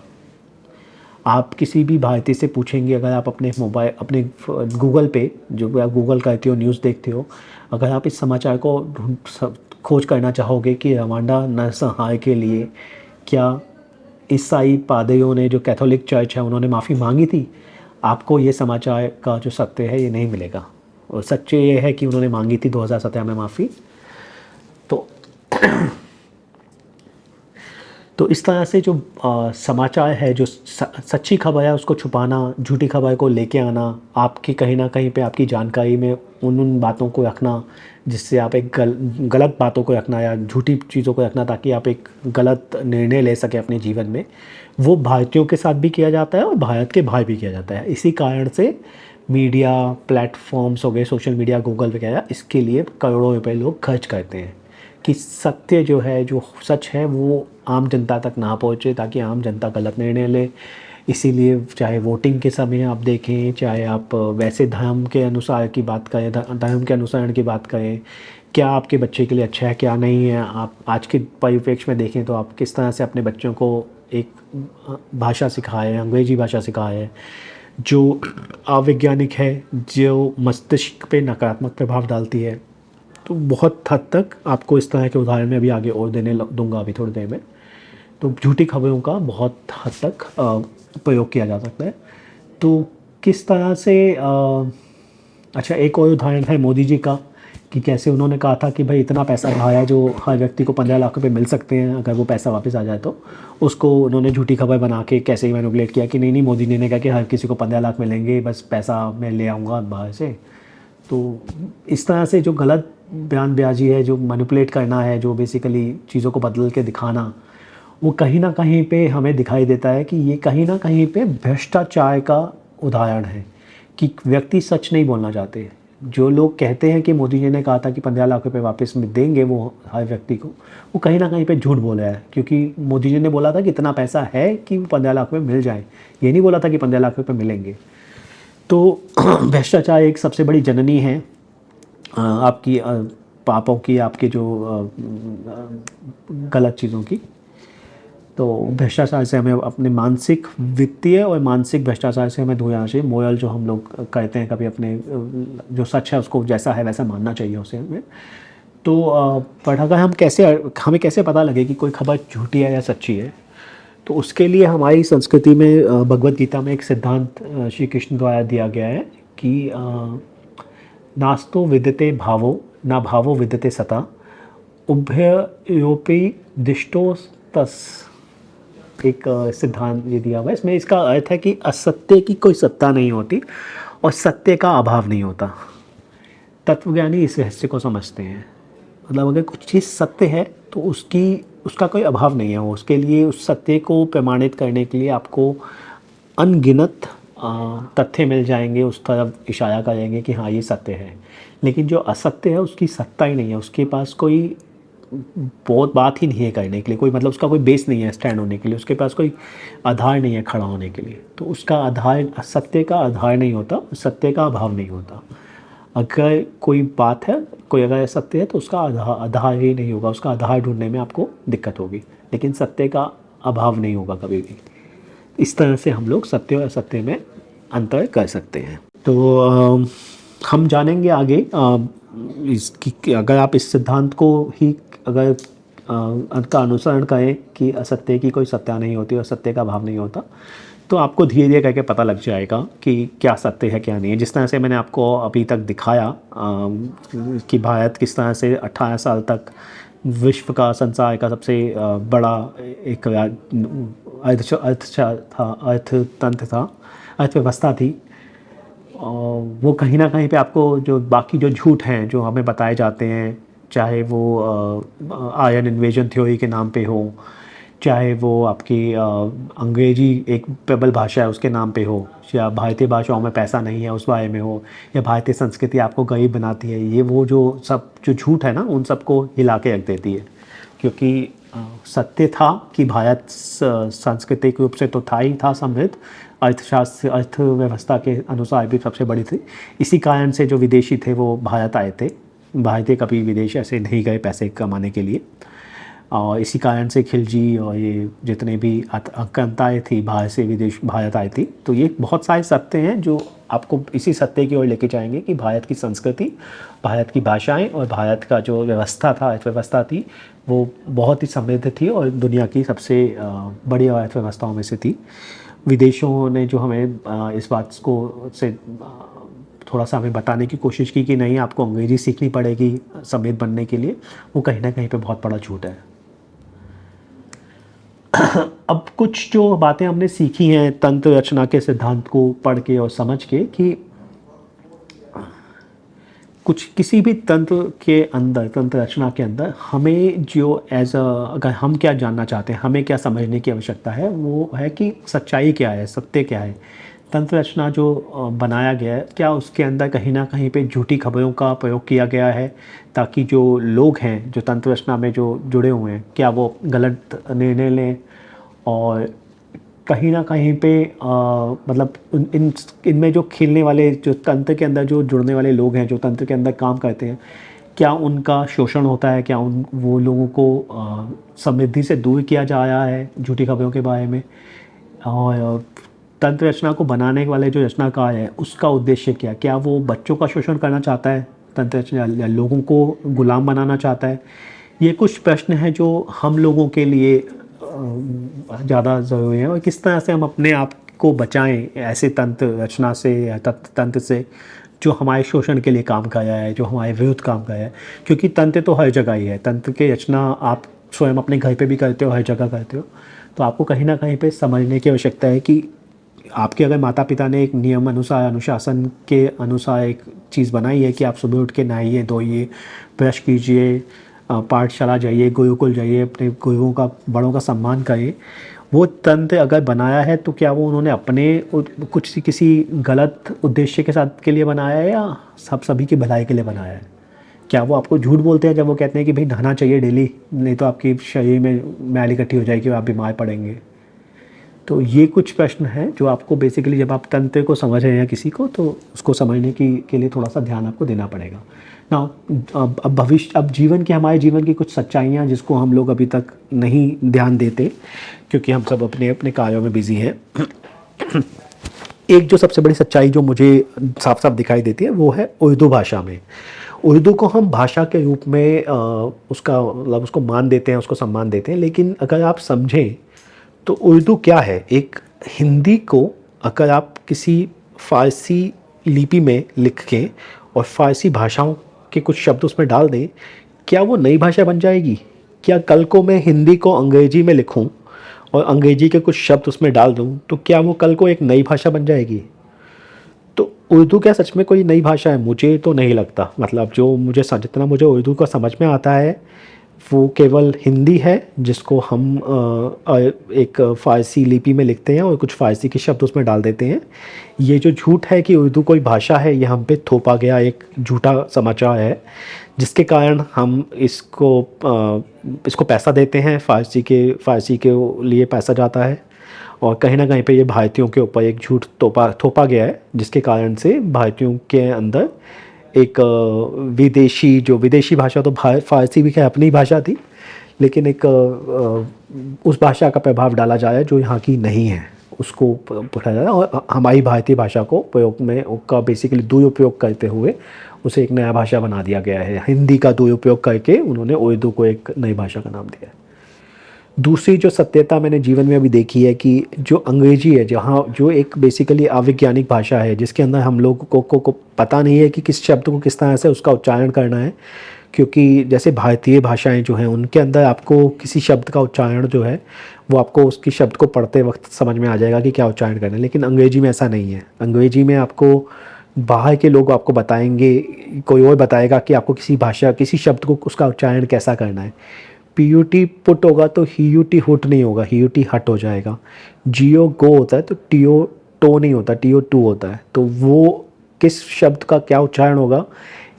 आप किसी भी भारतीय से पूछेंगे, अगर आप अपने मोबाइल अपने गूगल पे जो आप गूगल करते हो, न्यूज़ देखते हो, अगर आप इस समाचार को खोज करना चाहोगे कि रवांडा नरसंहार के लिए क्या ईसाई पादरियों ने, जो कैथोलिक चर्च है, उन्होंने माफ़ी मांगी थी, आपको ये समाचार का जो सत्य है ये नहीं मिलेगा। और सच्चे ये है कि उन्होंने मांगी थी 2017 में माफ़ी। तो इस तरह से जो समाचार है, जो सच्ची खबर है उसको छुपाना, झूठी खबर को लेके आना, आपकी कहीं ना कहीं पे आपकी जानकारी में उन बातों को रखना जिससे आप एक गलत बातों को रखना या झूठी चीज़ों को रखना ताकि आप एक गलत निर्णय ले सकें अपने जीवन में, वो भारतीयों के साथ भी किया जाता है और भारत के बाहर भी किया जाता है। इसी कारण से मीडिया प्लेटफॉर्म्स हो गए, सोशल मीडिया, गूगल वगैरह, इसके लिए करोड़ों रुपए लोग खर्च करते हैं कि सत्य जो है, जो सच है, वो आम जनता तक ना पहुँचे ताकि आम जनता गलत निर्णय ले। इसीलिए चाहे वोटिंग के समय आप देखें, चाहे आप वैसे धर्म के अनुसार की बात करें, धर्म के अनुसरण की बात करें, क्या आपके बच्चे के लिए अच्छा है क्या नहीं है, आप आज के परिप्रेक्ष्य में देखें तो आप किस तरह से अपने बच्चों को एक भाषा सिखाएं, अंग्रेजी भाषा सिखाएं जो अवैज्ञानिक है, जो मस्तिष्क पे नकारात्मक प्रभाव डालती है। तो बहुत हद तक आपको इस तरह के उदाहरण में अभी आगे और देने दूंगा अभी थोड़ी देर में। तो झूठी खबरों का बहुत हद तक प्रयोग किया जा सकता है। तो किस तरह से अच्छा, एक और उदाहरण है मोदी जी का कि कैसे उन्होंने कहा था कि भाई इतना पैसा आया जो हर व्यक्ति को 15 लाख रुपए मिल सकते हैं अगर वो पैसा वापस आ जाए, तो उसको उन्होंने झूठी खबर बना के कैसे ही मैनिपुलेट किया कि नहीं मोदी जी ने कहा कि हर किसी को 15 लाख मिलेंगे, बस पैसा मैं ले आऊँगा बाहर से। तो इस तरह से जो गलत बयानबाजी है, जो मैनिपुलेट करना है, जो बेसिकली चीज़ों को बदल के दिखाना, वो कहीं ना कहीं पे हमें दिखाई देता है कि ये कहीं ना कहीं पे भ्रष्टाचार का उदाहरण है कि व्यक्ति सच नहीं बोलना चाहते। जो लोग कहते हैं कि मोदी जी ने कहा था कि 15 लाख रुपए वापस में देंगे वो हर व्यक्ति को, वो कहीं ना कहीं पे झूठ बोल रहा है, क्योंकि मोदी जी ने बोला था कि इतना पैसा है कि 15 लाख रुपये मिल जाए, ये नहीं बोला था कि 15 लाख रुपये मिलेंगे। तो भ्रष्टाचार एक सबसे बड़ी जननी है आपकी पापों की, आपके जो गलत चीज़ों की। तो भ्रष्टाचार से हमें अपने मानसिक, वित्तीय और मानसिक भ्रष्टाचार से हमें दूर रहना चाहिए। मोरल जो हम लोग कहते हैं कभी, अपने जो सच है उसको जैसा है वैसा मानना चाहिए उसे हमें। तो पर अगर हमें कैसे पता लगे कि कोई खबर झूठी है या सच्ची है, तो उसके लिए हमारी संस्कृति में भगवद गीता में एक सिद्धांत श्री कृष्ण द्वारा दिया गया है कि नास्तो विद्यते भावो ना भावो विद्यते सता उभयोपि दिष्टो तस, एक सिद्धांत ये दिया हुआ है। इसमें इसका अर्थ है कि असत्य की कोई सत्ता नहीं होती और सत्य का अभाव नहीं होता। तत्वज्ञानी इस रहस्य को समझते हैं। मतलब अगर कुछ चीज़ सत्य है तो उसका कोई अभाव नहीं है। उसके लिए, उस सत्य को प्रमाणित करने के लिए आपको अनगिनत तथ्य मिल जाएंगे, उस तरफ इशारा करेंगे कि हाँ ये सत्य है। लेकिन जो असत्य है उसकी सत्ता ही नहीं है, उसके पास कोई बहुत बात ही नहीं है करने के लिए, कोई मतलब उसका कोई बेस नहीं है स्टैंड होने के लिए, उसके पास कोई आधार नहीं है खड़ा होने के लिए। तो उसका आधार, सत्य का आधार नहीं होता, सत्य का अभाव नहीं होता। अगर कोई बात है, कोई अगर सत्य है तो उसका आधार ही नहीं होगा, उसका आधार ढूंढने में आपको दिक्कत होगी, लेकिन सत्य का अभाव नहीं होगा कभी भी। इस तरह से हम लोग सत्य और असत्य में अंतर कर सकते हैं। तो हम जानेंगे आगे इसकी, अगर आप इस सिद्धांत को ही अगर का अनुसरण करें कि असत्य की कोई सत्ता नहीं होती और सत्य का भाव नहीं होता, तो आपको धीरे धीरे करके पता लग जाएगा कि क्या सत्य है क्या नहीं है। जिस तरह से मैंने आपको अभी तक दिखाया कि भारत किस तरह से 18 साल तक विश्व का, संसार का सबसे बड़ा एक अर्थतंत्र था, अर्थव्यवस्था थी, वो कहीं ना कहीं पे आपको जो बाकी जो झूठ हैं जो हमें बताए जाते हैं, चाहे वो आयन इन्वेजन थ्योरी के नाम पे हो, चाहे वो आपकी अंग्रेजी एक प्रबल भाषा है उसके नाम पे हो, या भारतीय भाषाओं में पैसा नहीं है उस बारे में हो, या भारतीय संस्कृति आपको गरीब बनाती है, ये वो जो सब जो झूठ है ना, उन सबको हिला के रख देती है। क्योंकि सत्य था कि भारत सांस्कृतिक रूप से तो था ही था समृद्ध, अर्थशास्त्र, अर्थव्यवस्था के अनुसार भी सबसे बड़ी थी। इसी कारण से जो विदेशी थे वो भारत आए थे। भारतीय कभी विदेश ऐसे नहीं गए पैसे कमाने के लिए। और इसी कारण से खिलजी और ये जितने भी आक्रांताएँ थी बाहर से विदेश भारत आई थी, तो ये बहुत सारे सत्य हैं जो आपको इसी सत्य की ओर लेके जाएंगे कि भारत की संस्कृति, भारत की भाषाएं और भारत का जो व्यवस्था था, अर्थव्यवस्था थी, वो बहुत ही समृद्ध थी और दुनिया की सबसे बड़ी अर्थव्यवस्थाओं में से थी। विदेशों ने जो हमें इस बात को से थोड़ा सा हमें बताने की कोशिश की कि नहीं आपको अंग्रेज़ी सीखनी पड़ेगी समृद्ध बनने के लिए, वो कहीं ना कहीं पे बहुत बड़ा झूठ है। अब कुछ जो बातें हमने सीखी हैं तंत्र रचना के सिद्धांत को पढ़ के और समझ के कि कुछ किसी भी तंत्र के अंदर, तंत्र रचना के अंदर हमें जो अगर हम क्या जानना चाहते हैं, हमें क्या समझने की आवश्यकता है, वो है कि सच्चाई क्या है, सत्य क्या है। तंत्र रचना जो बनाया गया है, क्या उसके अंदर कहीं ना कहीं पे झूठी खबरों का प्रयोग किया गया है ताकि जो लोग हैं जो तंत्र रचना में जो जुड़े हुए हैं, क्या वो गलत निर्णय लें और कहीं ना कहीं पे मतलब इनमें जो खेलने वाले, जो तंत्र के अंदर जो जुड़ने वाले लोग हैं, जो तंत्र के अंदर काम करते हैं, क्या उनका शोषण होता है, क्या वो लोगों को समृद्धि से दूर किया जा रहा है झूठी खबरों के बारे में। और तंत्र रचना को बनाने वाले जो रचनाकार है उसका उद्देश्य क्या वो बच्चों का शोषण करना चाहता है तंत्र रचना, या लोगों को गुलाम बनाना चाहता है। ये कुछ प्रश्न हैं जो हम लोगों के लिए ज़्यादा ज़रूरी है और किस तरह से हम अपने आप को बचाएं ऐसे तंत्र रचना से या तंत्र से जो हमारे शोषण के लिए काम कर रहा है, जो हमारे विरुद्ध काम कर रहा है। क्योंकि तंत्र तो हर जगह ही है, तंत्र की रचना आप स्वयं अपने घर पे भी करते हो, हर जगह करते हो। तो आपको कहीं ना कहीं पे समझने की आवश्यकता है कि आपके अगर माता पिता ने एक नियम अनुसार, अनुशासन के अनुसार एक चीज़ बनाई है कि आप सुबह उठ के नहाइए, धोइए, ब्रश कीजिए, पाठशाला जाइए, गुरुकुल जाइए, अपने गुरुओं का, बड़ों का सम्मान करें, वो तंत्र अगर बनाया है तो क्या वो उन्होंने अपने कुछ किसी गलत उद्देश्य के साथ के लिए बनाया है या सभी की भलाई के लिए बनाया है? क्या वो आपको झूठ बोलते हैं जब वो कहते हैं कि भाई नहाना चाहिए डेली, नहीं तो आपकी शरीर में मैल इकट्ठी हो जाएगी और आप बीमार पड़ेंगे? तो ये कुछ प्रश्न हैं जो आपको बेसिकली जब आप तंत्र को समझ रहे हैं किसी को, तो उसको समझने के लिए थोड़ा सा ध्यान आपको देना पड़ेगा ना। अब भविष्य, अब जीवन की, हमारे जीवन की कुछ सच्चाइयाँ जिसको हम लोग अभी तक नहीं ध्यान देते क्योंकि हम सब अपने अपने कार्यों में बिजी हैं। एक जो सबसे बड़ी सच्चाई जो मुझे साफ साफ दिखाई देती है वो है उर्दू भाषा में। उर्दू को हम भाषा के रूप में उसका मतलब उसको मान देते हैं, उसको सम्मान देते हैं, लेकिन अगर आप समझें तो उर्दू क्या है। एक हिंदी को अगर आप किसी फ़ारसी लिपि में लिख के और फ़ारसी भाषाओं के कुछ शब्द उसमें डाल दें, क्या वो नई भाषा बन जाएगी? क्या कल को मैं हिंदी को अंग्रेजी में लिखूं और अंग्रेजी के कुछ शब्द उसमें डाल दूं तो क्या वो कल को एक नई भाषा बन जाएगी? तो उर्दू क्या सच में कोई नई भाषा है? मुझे तो नहीं लगता। मतलब जो मुझे जितना मुझे उर्दू का समझ में आता है वो केवल हिंदी है जिसको हम एक फ़ारसी लिपि में लिखते हैं और कुछ फ़ारसी के शब्द उसमें डाल देते हैं। ये जो झूठ है कि उर्दू कोई भाषा है, ये हम पे थोपा गया एक झूठा समाचार है जिसके कारण हम इसको पैसा देते हैं, फ़ारसी के लिए पैसा जाता है और कहीं ना कहीं पे ये भारतीयों के ऊपर एक झूठ थोपा गया है जिसके कारण से भारतीयों के अंदर एक विदेशी भाषा, तो फ़ारसी भी क्या अपनी भाषा थी, लेकिन एक उस भाषा का प्रभाव डाला जा रहा है जो यहाँ की नहीं है, उसको पढ़ाया जा रहा है और हमारी भारतीय भाषा को प्रयोग में उसका बेसिकली दुरुपयोग करते हुए उसे एक नया भाषा बना दिया गया है। हिंदी का दुरुपयोग करके उन्होंने उर्दू को एक नई भाषा का नाम दिया है। दूसरी जो सत्यता मैंने जीवन में अभी देखी है कि जो अंग्रेजी है, जो एक बेसिकली अवैज्ञानिक भाषा है जिसके अंदर हम लोग को पता नहीं है कि किस शब्द को किस तरह से उसका उच्चारण करना है। क्योंकि जैसे भारतीय भाषाएं जो हैं उनके अंदर आपको किसी शब्द का उच्चारण जो है वो आपको उसकी शब्द को पढ़ते वक्त समझ में आ जाएगा कि क्या उच्चारण करना है, लेकिन अंग्रेजी में ऐसा नहीं है। अंग्रेजी में आपको बाहर के लोग आपको बताएंगे, कोई और बताएगा कि आपको किसी शब्द को उसका उच्चारण कैसा करना है। PUT पुट होगा तो HUT हुट नहीं होगा, HUT हट हो जाएगा। GO गो होता है तो TO टो नहीं होता, TO टू होता है। तो वो किस शब्द का क्या उच्चारण होगा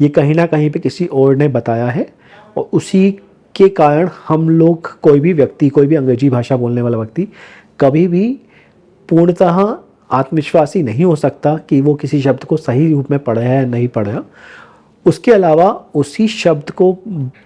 ये कहीं ना कहीं पे किसी और ने बताया है और उसी के कारण हम लोग, कोई भी व्यक्ति, कोई भी अंग्रेजी भाषा बोलने वाला व्यक्ति कभी भी पूर्णतः आत्मविश्वासी नहीं हो सकता कि वो किसी शब्द को सही रूप में पढ़ा है या नहीं पढ़ा। उसके अलावा उसी शब्द को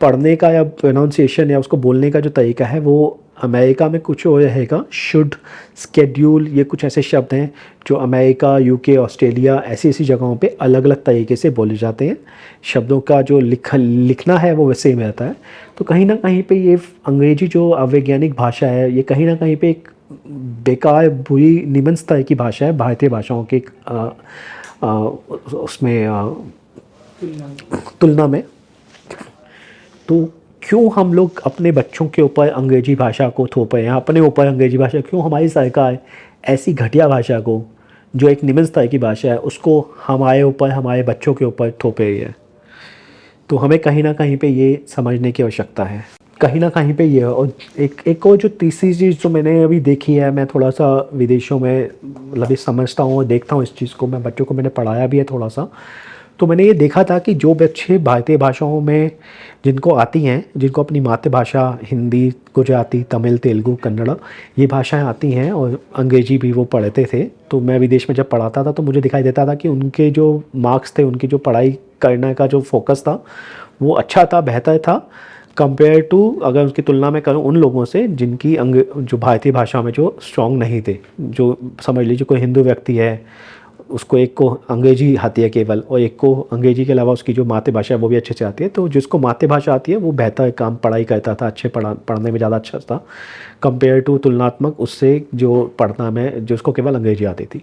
पढ़ने का या प्रोनाउंसिएशन या उसको बोलने का जो तरीका है वो अमेरिका में कुछ और रहेगा। शुड, स्केड्यूल, ये कुछ ऐसे शब्द हैं जो अमेरिका, यूके, ऑस्ट्रेलिया ऐसी ऐसी जगहों पे अलग अलग तरीके से बोले जाते हैं। शब्दों का जो लिखना है वो वैसे ही रहता है। तो कहीं ना कहीं पे ये अंग्रेजी जो अवैज्ञानिक भाषा है, ये कहीं ना कहीं पे एक बेकार, बुरी, निम्न स्तर की भाषा है भारतीय भाषाओं के उसमें तुलना में। तो क्यों हम लोग अपने बच्चों के ऊपर अंग्रेजी भाषा को थोप रहे हैं, अपने ऊपर अंग्रेजी भाषा, क्यों हमारी सरकार ऐसी घटिया भाषा को, जो एक निम्न स्तर की भाषा है, उसको हमारे ऊपर, हमारे बच्चों के ऊपर थोप रही है। तो हमें कहीं ना कहीं पे ये समझने की आवश्यकता है, कहीं ना कहीं पे ये। और एक और जो तीसरी चीज़ जो मैंने अभी देखी है, मैं थोड़ा सा विदेशों में मतलब समझता हूँ और देखता हूँ इस चीज़ को, मैं बच्चों को मैंने पढ़ाया भी है थोड़ा सा, तो मैंने ये देखा था कि जो बच्चे भारतीय भाषाओं में जिनको आती हैं, जिनको अपनी मातृभाषा हिंदी, गुजराती, तमिल, तेलुगु, कन्नड़ ये भाषाएं आती हैं और अंग्रेजी भी वो पढ़ते थे, तो मैं विदेश में जब पढ़ाता था तो मुझे दिखाई देता था कि उनके जो मार्क्स थे, उनकी जो पढ़ाई करने का जो फोकस था वो अच्छा था, बेहतर था, कंपेयर टू, अगर उसकी तुलना में करूँ उन लोगों से जिनकी जो भारतीय भाषा में जो स्ट्रॉन्ग नहीं थे। जो समझ लीजिए कोई हिंदू व्यक्ति है, उसको एक को अंग्रेजी आती है केवल, और एक को अंग्रेजी के अलावा उसकी जो मातृभाषा है वो भी अच्छे से आती है, तो जिसको मातृभाषा आती है वो बेहतर काम पढ़ाई करता था, अच्छे पढ़ने में ज़्यादा अच्छा था कंपेयर टू, तुलनात्मक उससे जो पढ़ना में जिसको केवल अंग्रेजी आती थी।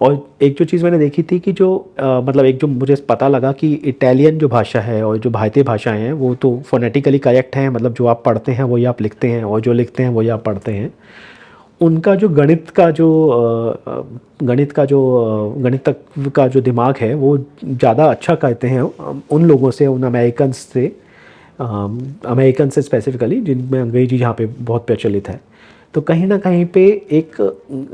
और एक जो चीज़ मैंने देखी थी कि जो मतलब एक जो मुझे पता लगा कि इटालियन जो भाषा है और जो भारतीय भाषाएं हैं वो तो फोनेटिकली करेक्ट हैं, मतलब जो आप पढ़ते हैं वही आप लिखते हैं और जो लिखते हैं वही आप पढ़ते हैं। उनका जो गणित तक का जो दिमाग है वो ज़्यादा अच्छा करते हैं उन लोगों से, उन अमेरिकन से स्पेसिफिकली, जिनमें अंग्रेजी यहाँ पे बहुत प्रचलित है। तो कहीं ना कहीं पे एक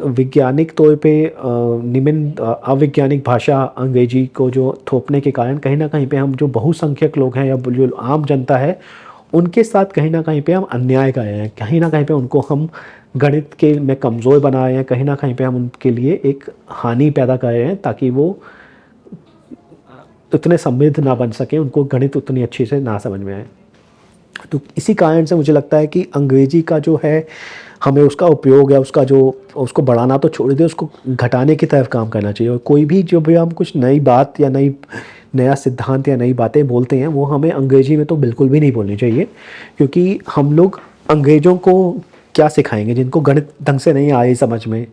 वैज्ञानिक तौर पे निम्न अवैज्ञानिक भाषा अंग्रेजी को जो थोपने के कारण कहीं ना कहीं पे हम जो बहुसंख्यक लोग हैं या जो आम जनता है उनके साथ कहीं ना कहीं पे हम अन्याय कर रहे हैं, कहीं ना कहीं पे उनको हम गणित के में कमज़ोर बना रहे हैं, कहीं ना कहीं पे हम उनके लिए एक हानि पैदा कर रहे हैं ताकि वो उतने समृद्ध ना बन सके, उनको गणित उतनी अच्छी से ना समझ में आए। तो इसी कारण से मुझे लगता है कि अंग्रेजी का जो है हमें उसका उपयोग या उसको बढ़ाना तो छोड़ दे, उसको घटाने की तरफ काम करना चाहिए। और कोई भी जो भी हम कुछ नई बात या नया सिद्धांत या नई बातें बोलते हैं वो हमें अंग्रेजी में तो बिल्कुल भी नहीं बोलनी चाहिए, क्योंकि हम लोग अंग्रेज़ों को क्या सिखाएंगे जिनको गणित ढंग से नहीं आए समझ में,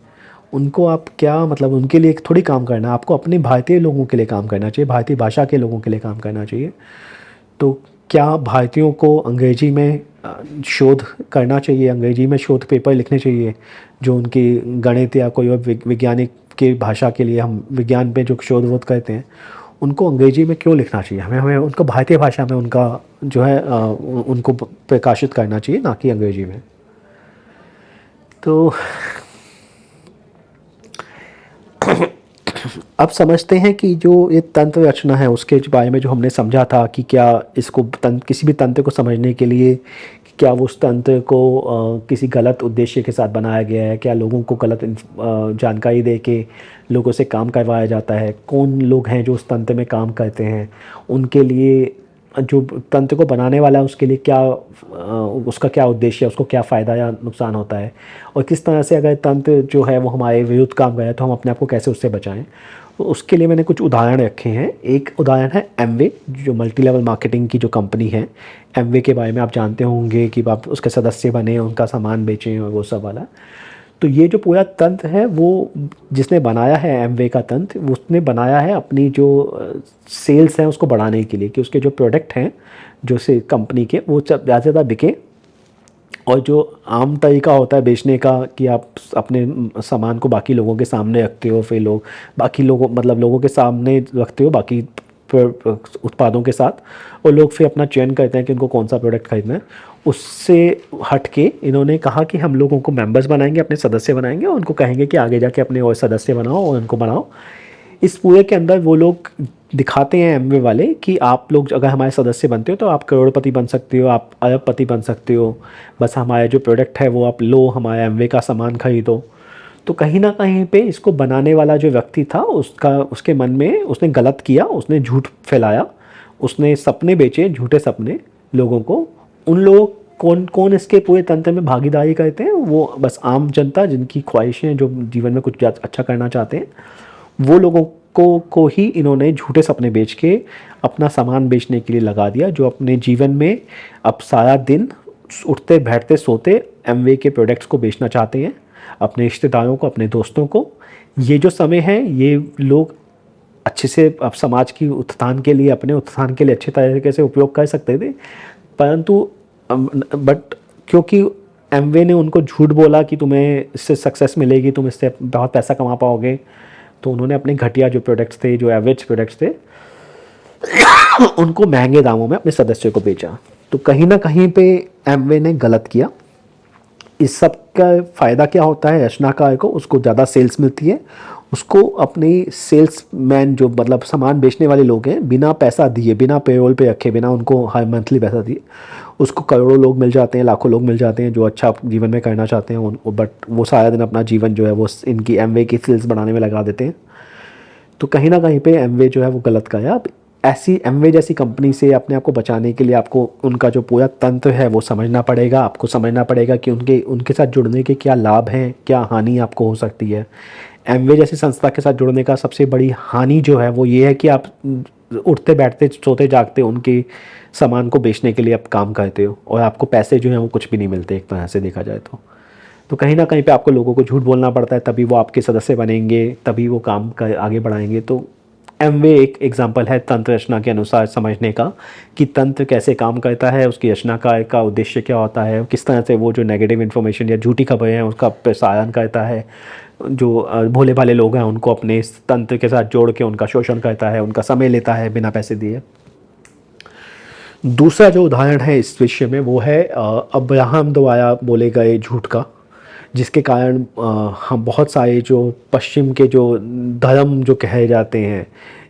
उनको आप क्या, मतलब उनके लिए थोड़ी काम करना है, आपको अपने भारतीय लोगों के लिए काम करना चाहिए, भारतीय भाषा के लोगों के लिए काम करना चाहिए। तो क्या भारतीयों को अंग्रेजी में शोध करना चाहिए, अंग्रेजी में शोध पेपर लिखने चाहिए जो उनकी गणित या कोई और वैज्ञानिक की भाषा के लिए, हम विज्ञान पे जो शोध वोध करते हैं उनको अंग्रेजी में क्यों लिखना चाहिए? हमें उनको भारतीय भाषा में उनका जो है उनको प्रकाशित करना चाहिए, ना कि अंग्रेजी में। तो अब समझते हैं कि जो ये तंत्र रचना है उसके बारे में जो हमने समझा था कि क्या इसको किसी भी तंत्र को समझने के लिए क्या वो उस तंत्र को किसी गलत उद्देश्य के साथ बनाया गया है, क्या लोगों को गलत जानकारी दे के लोगों से काम करवाया जाता है, कौन लोग हैं जो उस तंत्र में काम करते हैं, उनके लिए जो तंत्र को बनाने वाला है उसके लिए क्या उसका क्या उद्देश्य है, उसको क्या फ़ायदा या नुकसान होता है, और किस तरह से अगर तंत्र जो है वो हमारे विरुद्ध काम करे तो हम अपने आप को कैसे उससे बचाएं। तो उसके लिए मैंने कुछ उदाहरण रखे हैं। एक उदाहरण है एमवे, जो मल्टी लेवल मार्केटिंग की जो कंपनी है। एमवे के बारे में आप जानते होंगे कि आप उसके सदस्य बने, उनका सामान बेचें और वो सब वाला। तो ये जो पूरा तंत्र है वो जिसने बनाया है एमवे का तंत्र, उसने बनाया है अपनी जो सेल्स हैं उसको बढ़ाने के लिए, कि उसके जो प्रोडक्ट हैं जो से कंपनी के वो ज़्यादा से ज़्यादा बिके। और जो आम तरीका होता है बेचने का कि आप अपने सामान को बाकी लोगों के सामने रखते हो, फिर लोगों के सामने रखते हो बाकी उत्पादों के साथ, और लोग फिर अपना चयन करते हैं कि उनको कौन सा प्रोडक्ट खरीदना है। उससे हट के इन्होंने कहा कि हम लोगों को मेंबर्स बनाएंगे, अपने सदस्य बनाएंगे और उनको कहेंगे कि आगे जाके अपने और सदस्य बनाओ और उनको बनाओ। इस पूरे के अंदर वो लोग दिखाते हैं एमवे वाले कि आप लोग अगर हमारे सदस्य बनते हो तो आप करोड़पति बन सकते हो, आप अरबपति बन सकते हो, बस हमारे जो प्रोडक्ट है वो आप लो, हमारे एमवे का सामान खरीदो। तो कहीं ना कहीं पे इसको बनाने वाला जो व्यक्ति था उसके मन में उसने गलत किया, उसने झूठ फैलाया, उसने सपने बेचे, झूठे सपने लोगों को। उन लोगों कौन कौन इसके पूरे तंत्र में भागीदारी करते हैं? वो बस आम जनता जिनकी ख्वाहिशें, जो जीवन में कुछ अच्छा करना चाहते हैं, वो लोगों को ही इन्होंने झूठे सपने बेच के अपना सामान बेचने के लिए लगा दिया, जो अपने जीवन में अब सारा दिन उठते बैठते सोते एमवे के प्रोडक्ट्स को बेचना चाहते हैं अपने रिश्तेदारों को, अपने दोस्तों को। ये जो समय है, ये लोग अच्छे से अब समाज की उत्थान के लिए, अपने उत्थान के लिए अच्छे तरीके से उपयोग कर सकते थे, परंतु बट क्योंकि एमवे ने उनको झूठ बोला कि तुम्हें इससे सक्सेस मिलेगी, तुम इससे बहुत पैसा कमा पाओगे, तो उन्होंने अपने घटिया जो प्रोडक्ट्स थे, जो एवरेज प्रोडक्ट्स थे, उनको महंगे दामों में अपने सदस्यों को बेचा। तो कहीं ना कहीं पे एमवे ने गलत किया। इस सब का फ़ायदा क्या होता है? रचनाकार को उसको ज़्यादा सेल्स मिलती है, उसको अपने सेल्समैन जो मतलब सामान बेचने वाले लोग हैं, बिना पैसा दिए, बिना पेरोल पे रखे, बिना उनको हर मंथली पैसा दिए, उसको करोड़ों लोग मिल जाते हैं, लाखों लोग मिल जाते हैं जो अच्छा जीवन में करना चाहते हैं उन, बट वो सारा दिन अपना जीवन जो है वो इनकी एमवे की सेल्स बढ़ाने में लगा देते हैं। तो कहीं ना कहीं पे एमवे जो है वो गलत का है। अब ऐसी एमवे जैसी कंपनी से अपने आप को बचाने के लिए आपको उनका जो पूरा तंत्र है वो समझना पड़ेगा। आपको समझना पड़ेगा कि उनके साथ जुड़ने के क्या लाभ हैं, क्या हानि आपको हो सकती है। एमवे जैसी संस्था के साथ जुड़ने का सबसे बड़ी हानि जो है वो ये है कि आप उठते बैठते सोते जागते उनके सामान को बेचने के लिए आप काम करते हो और आपको पैसे जो हैं वो कुछ भी नहीं मिलते एक तरह से देखा जाए तो कहीं ना कहीं पे आपको लोगों को झूठ बोलना पड़ता है, तभी वो आपके सदस्य बनेंगे, तभी वो काम का आगे बढ़ाएंगे। तो एमवे एक एग्जांपल है तंत्र रचना के अनुसार समझने का कि तंत्र कैसे काम करता है, उसकी रचना का उद्देश्य क्या होता है, किस तरह से वो जो नेगेटिव इन्फॉर्मेशन या झूठी खबरें हैं उसका प्रसारण करता है, जो भोले भाले लोग हैं उनको अपने इस तंत्र के साथ जोड़ के उनका शोषण करता है, उनका समय लेता है बिना पैसे दिए। दूसरा जो उदाहरण है इस विषय में वो है अब्राहम द्वारा बोले गए झूठ का, जिसके कारण हम बहुत सारे जो पश्चिम के जो धर्म जो कहे जाते हैं,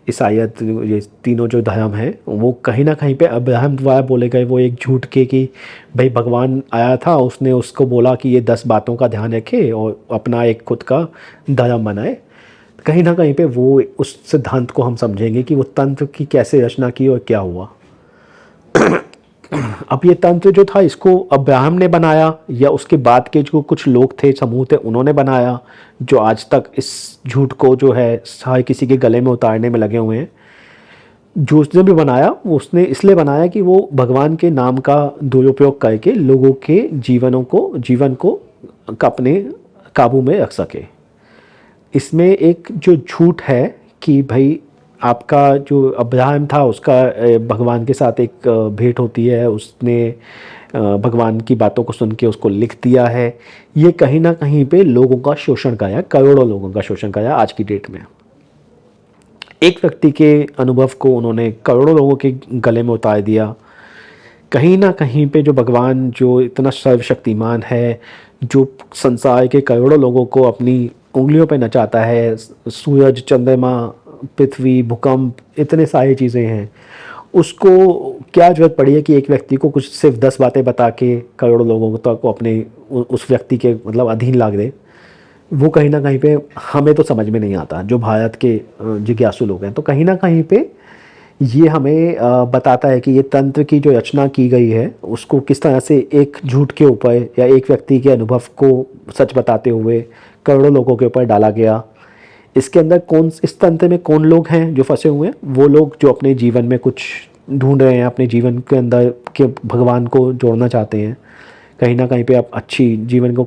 ईसाईयत, ये तीनों जो धर्म हैं, वो कहीं ना कहीं पे अब्राहम द्वारा बोले गए वो एक झूठ के कि भाई भगवान आया था, उसने उसको बोला कि ये 10 बातों का ध्यान रखे और अपना एक खुद का धर्म बनाए। कहीं ना कहीं पे वो उस सिद्धांत को हम समझेंगे कि वो तंत्र की कैसे रचना की और क्या हुआ। अब ये तंत्र जो था इसको अब्राहम ने बनाया या उसके बाद के जो कुछ लोग थे, समूह थे, उन्होंने बनाया, जो आज तक इस झूठ को जो है हर किसी के गले में उतारने में लगे हुए हैं। जो उसने भी बनाया वो उसने इसलिए बनाया कि वो भगवान के नाम का दुरुपयोग करके लोगों के जीवन को अपने काबू में रख सके। इसमें एक जो झूठ है कि भाई आपका जो अब्राहम था उसका भगवान के साथ एक भेंट होती है, उसने भगवान की बातों को सुन के उसको लिख दिया है, ये कहीं ना कहीं पे लोगों का शोषण कराया, करोड़ों लोगों का शोषण कराया आज की डेट में। एक व्यक्ति के अनुभव को उन्होंने करोड़ों लोगों के गले में उतार दिया। कहीं ना कहीं पे जो भगवान जो इतना सर्वशक्तिमान है, जो संसार के करोड़ों लोगों को अपनी उंगलियों पे नचाता है, सूरज, चंद्रमा, पृथ्वी, भूकंप, इतने सारी चीज़ें हैं, उसको क्या ज़रूरत पड़ी है कि एक व्यक्ति को कुछ सिर्फ 10 बातें बता के करोड़ों लोगों तक को अपने उस व्यक्ति के मतलब अधीन ला दे। वो कहीं ना कहीं पे हमें तो समझ में नहीं आता, जो भारत के जिज्ञासु लोग हैं। तो कहीं ना कहीं पे ये हमें बताता है कि ये तंत्र की जो रचना की गई है उसको किस तरह से एक झूठ के ऊपर या एक व्यक्ति के अनुभव को सच बताते हुए करोड़ों लोगों के ऊपर डाला गया। इसके अंदर इस तंत्र में कौन लोग हैं जो फंसे हुए हैं? वो लोग जो अपने जीवन में कुछ ढूंढ रहे हैं, अपने जीवन के अंदर के भगवान को जोड़ना चाहते हैं, कहीं ना कहीं पे आप अच्छी जीवन को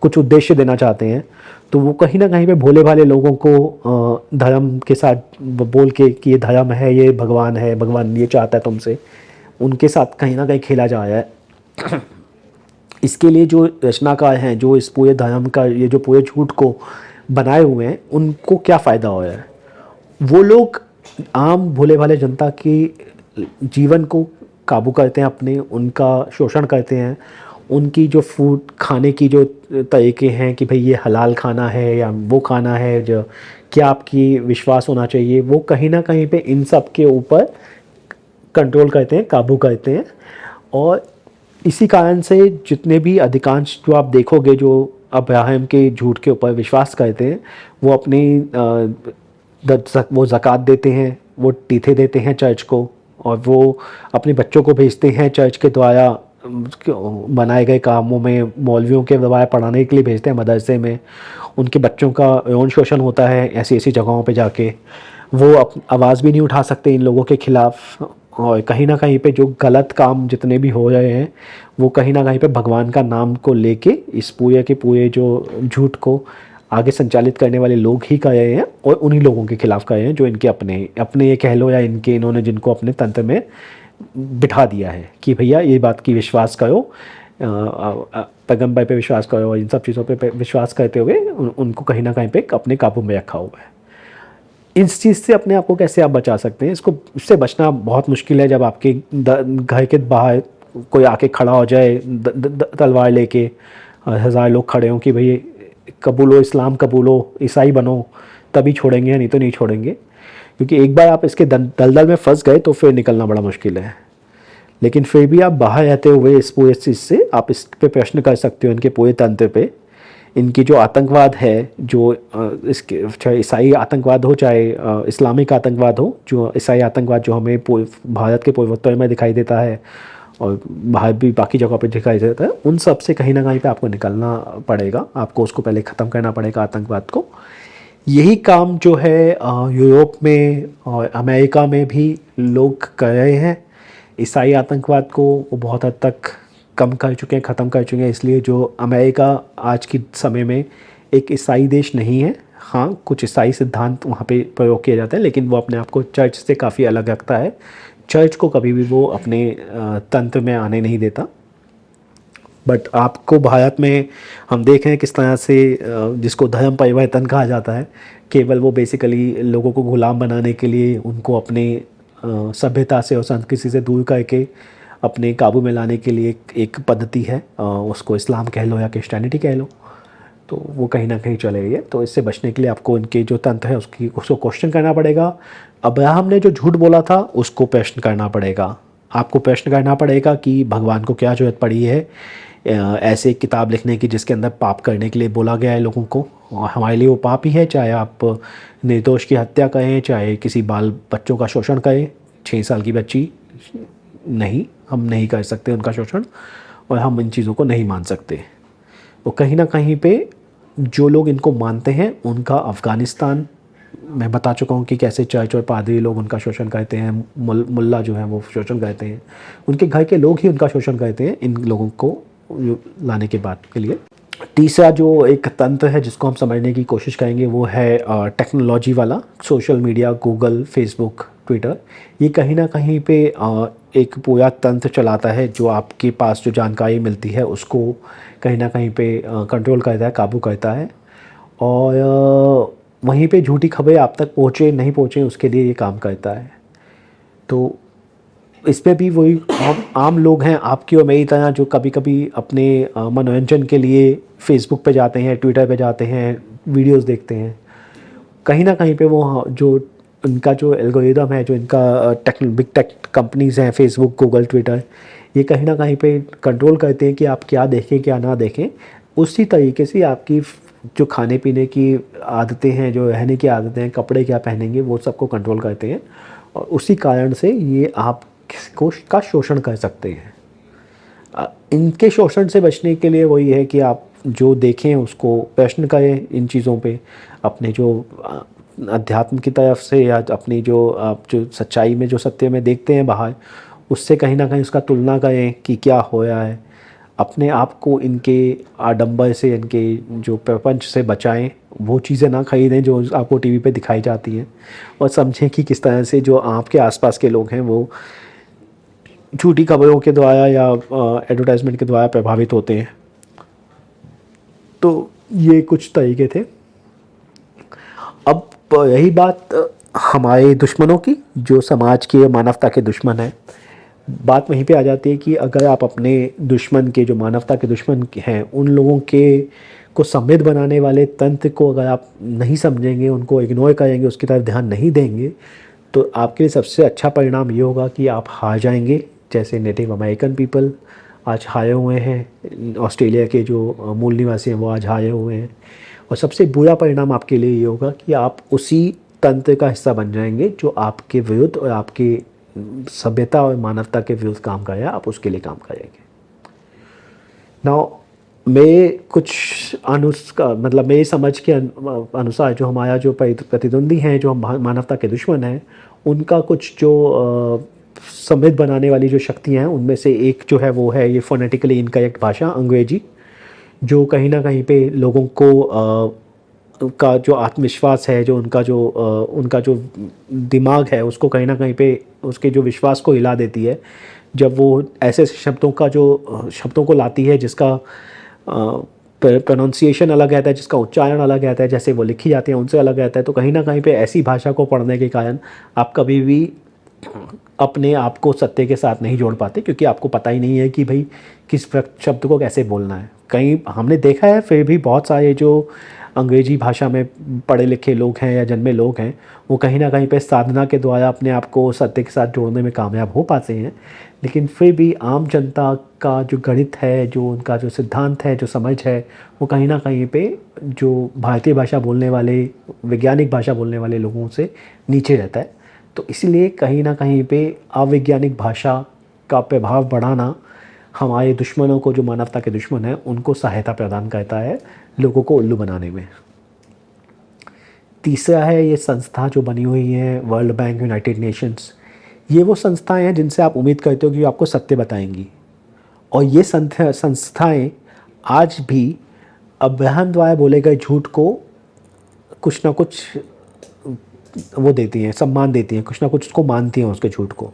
कुछ उद्देश्य देना चाहते हैं। तो वो कहीं ना कहीं पे भोले भाले लोगों को धर्म के साथ बोल के कि ये धर्म है, ये भगवान है, भगवान ये चाहता है तुमसे, उनके साथ कहीं ना कहीं खेला जा रहा है। इसके लिए जो रचनाकार हैं, जो इस पूरे धर्म का ये जो पूरे झूठ को बनाए हुए हैं, उनको क्या फ़ायदा हो रहा है? वो लोग आम भोले भाले जनता की जीवन को काबू करते हैं, अपने उनका शोषण करते हैं, उनकी जो फूड खाने की जो तरीके हैं कि भाई ये हलाल खाना है या वो खाना है, जो क्या आपकी विश्वास होना चाहिए, वो कहीं ना कहीं पे इन सब के ऊपर कंट्रोल करते हैं, काबू करते हैं। और इसी कारण से जितने भी अधिकांश जो आप देखोगे जो अब्राहम के झूठ के ऊपर विश्वास करते हैं, वो अपनी वो ज़कात देते हैं, वो टीथे देते हैं चर्च को, और वो अपने बच्चों को भेजते हैं चर्च के द्वारा बनाए गए कामों में, मौलवियों के द्वारा पढ़ाने के लिए भेजते हैं मदरसे में। उनके बच्चों का यौन शोषण होता है ऐसी ऐसी जगहों पे जाके। वो आवाज़ भी नहीं उठा सकते इन लोगों के ख़िलाफ़, और कहीं ना कहीं पे जो गलत काम जितने भी हो रहे हैं वो कहीं ना कहीं पे भगवान का नाम को लेके इस पूरे के पूरे जो झूठ को आगे संचालित करने वाले लोग ही कर रहे हैं, और उन्हीं लोगों के खिलाफ कर रहे हैं जो इनके अपने अपने ये कह लो, या इनके इन्होंने जिनको अपने तंत्र में बिठा दिया है कि भैया ये बात की विश्वास करो, पैगंबर पे विश्वास करो, और इन सब चीज़ों पे विश्वास करते हुए उनको कहीं ना कहीं पे अपने काबू में रखा हुआ है। इस चीज़ से अपने आप को कैसे आप बचा सकते हैं? इससे बचना बहुत मुश्किल है। जब आपके घर के बाहर कोई आके खड़ा हो जाए तलवार लेके, 1000 लोग खड़े हों कि भाई कबूलो इस्लाम, कबूलो ईसाई बनो, तभी छोड़ेंगे, नहीं तो नहीं छोड़ेंगे। क्योंकि एक बार आप इसके दलदल में फंस गए तो फिर निकलना बड़ा मुश्किल है। लेकिन फिर भी आप बाहर रहते हुए इस पूरे चीज़ से आप इस पे प्रश्न कर सकते हो, इनके पूरे तंत्र पे। इनकी जो आतंकवाद है, जो इसके चाहे ईसाई आतंकवाद हो चाहे इस्लामिक आतंकवाद हो, जो ईसाई आतंकवाद जो हमें भारत के पूर्वोत्तर में दिखाई देता है और बाहर भी बाकी जगहों पे दिखाई देता है, उन सब से कहीं ना कहीं पे आपको निकलना पड़ेगा। आपको उसको पहले ख़त्म करना पड़ेगा, आतंकवाद को। यही काम जो है यूरोप में और अमेरिका में भी लोग कर रहे हैं। ईसाई आतंकवाद को वो बहुत हद तक कम कर चुके हैं, ख़त्म कर चुके हैं। इसलिए जो अमेरिका आज के समय में एक ईसाई देश नहीं है। हाँ, कुछ ईसाई सिद्धांत वहाँ पे प्रयोग किए जाते हैं, लेकिन वो अपने आप को चर्च से काफ़ी अलग रखता है। चर्च को कभी भी वो अपने तंत्र में आने नहीं देता। बट आपको भारत में हम देख रहे हैं किस तरह से जिसको धर्म परिवर्तन कहा जाता है, केवल वो बेसिकली लोगों को गुलाम बनाने के लिए, उनको अपने सभ्यता से और संस्कृति से दूर करके अपने काबू में लाने के लिए एक पद्धति है। उसको इस्लाम कह लो या क्रिश्चियनिटी कह लो, तो वो कहीं ना कहीं चले गई है। तो इससे बचने के लिए आपको इनके जो तंत्र है उसको क्वेश्चन करना पड़ेगा। अब्राहम ने जो झूठ बोला था उसको प्रश्न करना पड़ेगा। आपको प्रश्न करना पड़ेगा कि भगवान को क्या ज़रूरत पड़ी है ऐसे एक किताब लिखने की जिसके अंदर पाप करने के लिए बोला गया है लोगों को। और हमारे लिए वो पाप ही है, चाहे आप निर्दोष की हत्या करें, चाहे किसी बाल बच्चों का शोषण करें। 6 साल की बच्ची नहीं, हम नहीं कर सकते उनका शोषण, और हम इन चीज़ों को नहीं मान सकते। तो कहीं ना कहीं पे जो लोग इनको मानते हैं उनका अफ़गानिस्तान, मैं बता चुका हूँ कि कैसे चर्च और पादरी लोग उनका शोषण करते हैं, मुल्ला जो है वो शोषण करते हैं, उनके घर के लोग ही उनका शोषण करते हैं इन लोगों को लाने के बाद के लिए। तीसरा जो एक तंत्र है जिसको हम समझने की कोशिश करेंगे वो है टेक्नोलॉजी वाला, social media, Google, Facebook, Twitter. ये कहीं ना कहीं पे एक पूरा तंत्र चलाता है जो आपके पास जो जानकारी मिलती है उसको कहीं ना कहीं पे कंट्रोल करता है, काबू करता है। और वहीं पे झूठी खबरें आप तक पहुँचे नहीं पहुँचे उसके लिए ये काम करता है। तो इसमें भी वही आम लोग हैं आपकी और मेरी तरह जो कभी कभी अपने मनोरंजन के लिए फेसबुक पे जाते हैं, ट्विटर पे जाते हैं, वीडियोस देखते हैं। कहीं ना कहीं पे वो जो उनका जो एल्गोरिदम है, जो इनका बिग टेक कंपनीज़ हैं, फेसबुक, गूगल, ट्विटर, ये कहीं ना कहीं पे कंट्रोल करते हैं कि आप क्या देखें क्या ना देखें। उसी तरीके से आपकी जो खाने पीने की आदतें हैं, जो रहने की आदतें हैं, कपड़े क्या पहनेंगे, वो सबको कंट्रोल करते हैं। और उसी कारण से ये आप का शोषण कर सकते हैं। इनके शोषण से बचने के लिए वही है कि आप जो देखें उसको प्रश्न करें इन चीज़ों पे, अपने जो अध्यात्म की तरफ से या अपनी जो आप जो सच्चाई में जो सत्य में देखते हैं बाहर, उससे कहीं ना कहीं उसका तुलना करें कि क्या हो रहा है। अपने आप को इनके आडंबर से, इनके जो प्रपंच से बचाएं। वो चीज़ें ना खरीदें जो आपको टीवी पे दिखाई जाती हैं, और समझें कि किस तरह से जो आपके आसपास के लोग हैं वो झूठी खबरों के द्वारा या एडवर्टाइजमेंट के द्वारा प्रभावित होते हैं। तो ये कुछ तरीके थे। अब यही बात हमारे दुश्मनों की, जो समाज के मानवता के दुश्मन हैं, बात वहीं पे आ जाती है कि अगर आप अपने दुश्मन के, जो मानवता के दुश्मन हैं, उन लोगों के को समृद्ध बनाने वाले तंत्र को अगर आप नहीं समझेंगे, उनको इग्नोर करेंगे, उसकी तरफ ध्यान नहीं देंगे, तो आपके लिए सबसे अच्छा परिणाम ये होगा कि आप हार जाएंगे। जैसे नेटिव अमेरिकन पीपल आज हारे हुए हैं, ऑस्ट्रेलिया के जो मूल निवासी हैं वो आज हारे हुए हैं। और सबसे बुरा परिणाम आपके लिए ये होगा कि आप उसी तंत्र का हिस्सा बन जाएंगे जो आपके विरुद्ध और आपकी सभ्यता और मानवता के विरुद्ध काम करे, आप उसके लिए काम करेंगे। नाउ मैं कुछ मतलब मेरी समझ के अनुसार जो हमारा जो प्रतिद्वंदी हैं, जो मानवता के दुश्मन हैं, उनका कुछ जो समृद्ध बनाने वाली जो शक्तियाँ हैं, उनमें से एक जो है वो है ये फोनेटिकली इनकरेक्ट भाषा, अंग्रेजी, जो कहीं ना कहीं पे लोगों को का जो आत्मविश्वास है, जो उनका जो दिमाग है, उसको कहीं ना कहीं पे उसके जो विश्वास को हिला देती है जब वो ऐसे शब्दों को लाती है जिसका प्रोनाउंसिएशन अलग रहता है, जिसका उच्चारण अलग रहता है, जैसे वो लिखी जाती है उनसे अलग रहता है। तो कहीं ना कहीं पे ऐसी भाषा को पढ़ने के कारण आप कभी भी अपने आप को सत्य के साथ नहीं जोड़ पाते, क्योंकि आपको पता ही नहीं है कि भाई किस शब्द को कैसे बोलना है। कहीं हमने देखा है फिर भी बहुत सारे जो अंग्रेजी भाषा में पढ़े लिखे लोग हैं या जन्मे लोग हैं, वो कहीं ना कहीं पे साधना के द्वारा अपने आप को सत्य के साथ जोड़ने में कामयाब हो पाते हैं। लेकिन फिर भी आम जनता का जो गणित है, जो उनका जो सिद्धांत है, जो समझ है, वो कहीं ना कहीं पे जो भारतीय भाषा बोलने वाले, वैज्ञानिक भाषा बोलने वाले लोगों से नीचे रहता है। तो इसलिए कहीं ना कहीं पे अवैज्ञानिक भाषा का प्रभाव बढ़ाना हमारे दुश्मनों को, जो मानवता के दुश्मन हैं, उनको सहायता प्रदान करता है लोगों को उल्लू बनाने में। तीसरा है ये संस्था जो बनी हुई है, वर्ल्ड बैंक, यूनाइटेड नेशंस। ये वो संस्थाएं हैं जिनसे आप उम्मीद करते हो कि आपको सत्य बताएंगी, और ये संस्थाएं आज भी अब्राहम द्वारा बोले गए झूठ को कुछ ना कुछ वो देती हैं, सम्मान देती हैं, कुछ ना कुछ उसको मानती हैं, उसके झूठ को।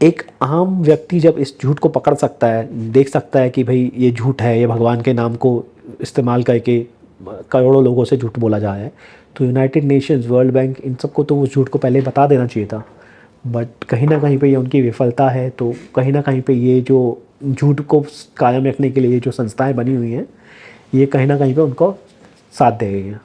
एक आम व्यक्ति जब इस झूठ को पकड़ सकता है, देख सकता है कि भाई ये झूठ है, ये भगवान के नाम को इस्तेमाल करके करोड़ों लोगों से झूठ बोला जा रहा है, तो यूनाइटेड नेशंस, वर्ल्ड बैंक, इन सबको तो उस झूठ को पहले बता देना चाहिए था। बट कहीं ना कहीं पे ये उनकी विफलता है। तो कहीं ना कहीं पे ये जो झूठ को कायम रखने के लिए ये जो संस्थाएं बनी हुई हैं, ये कहीं ना कहीं पे उनको साथ दे रही हैं।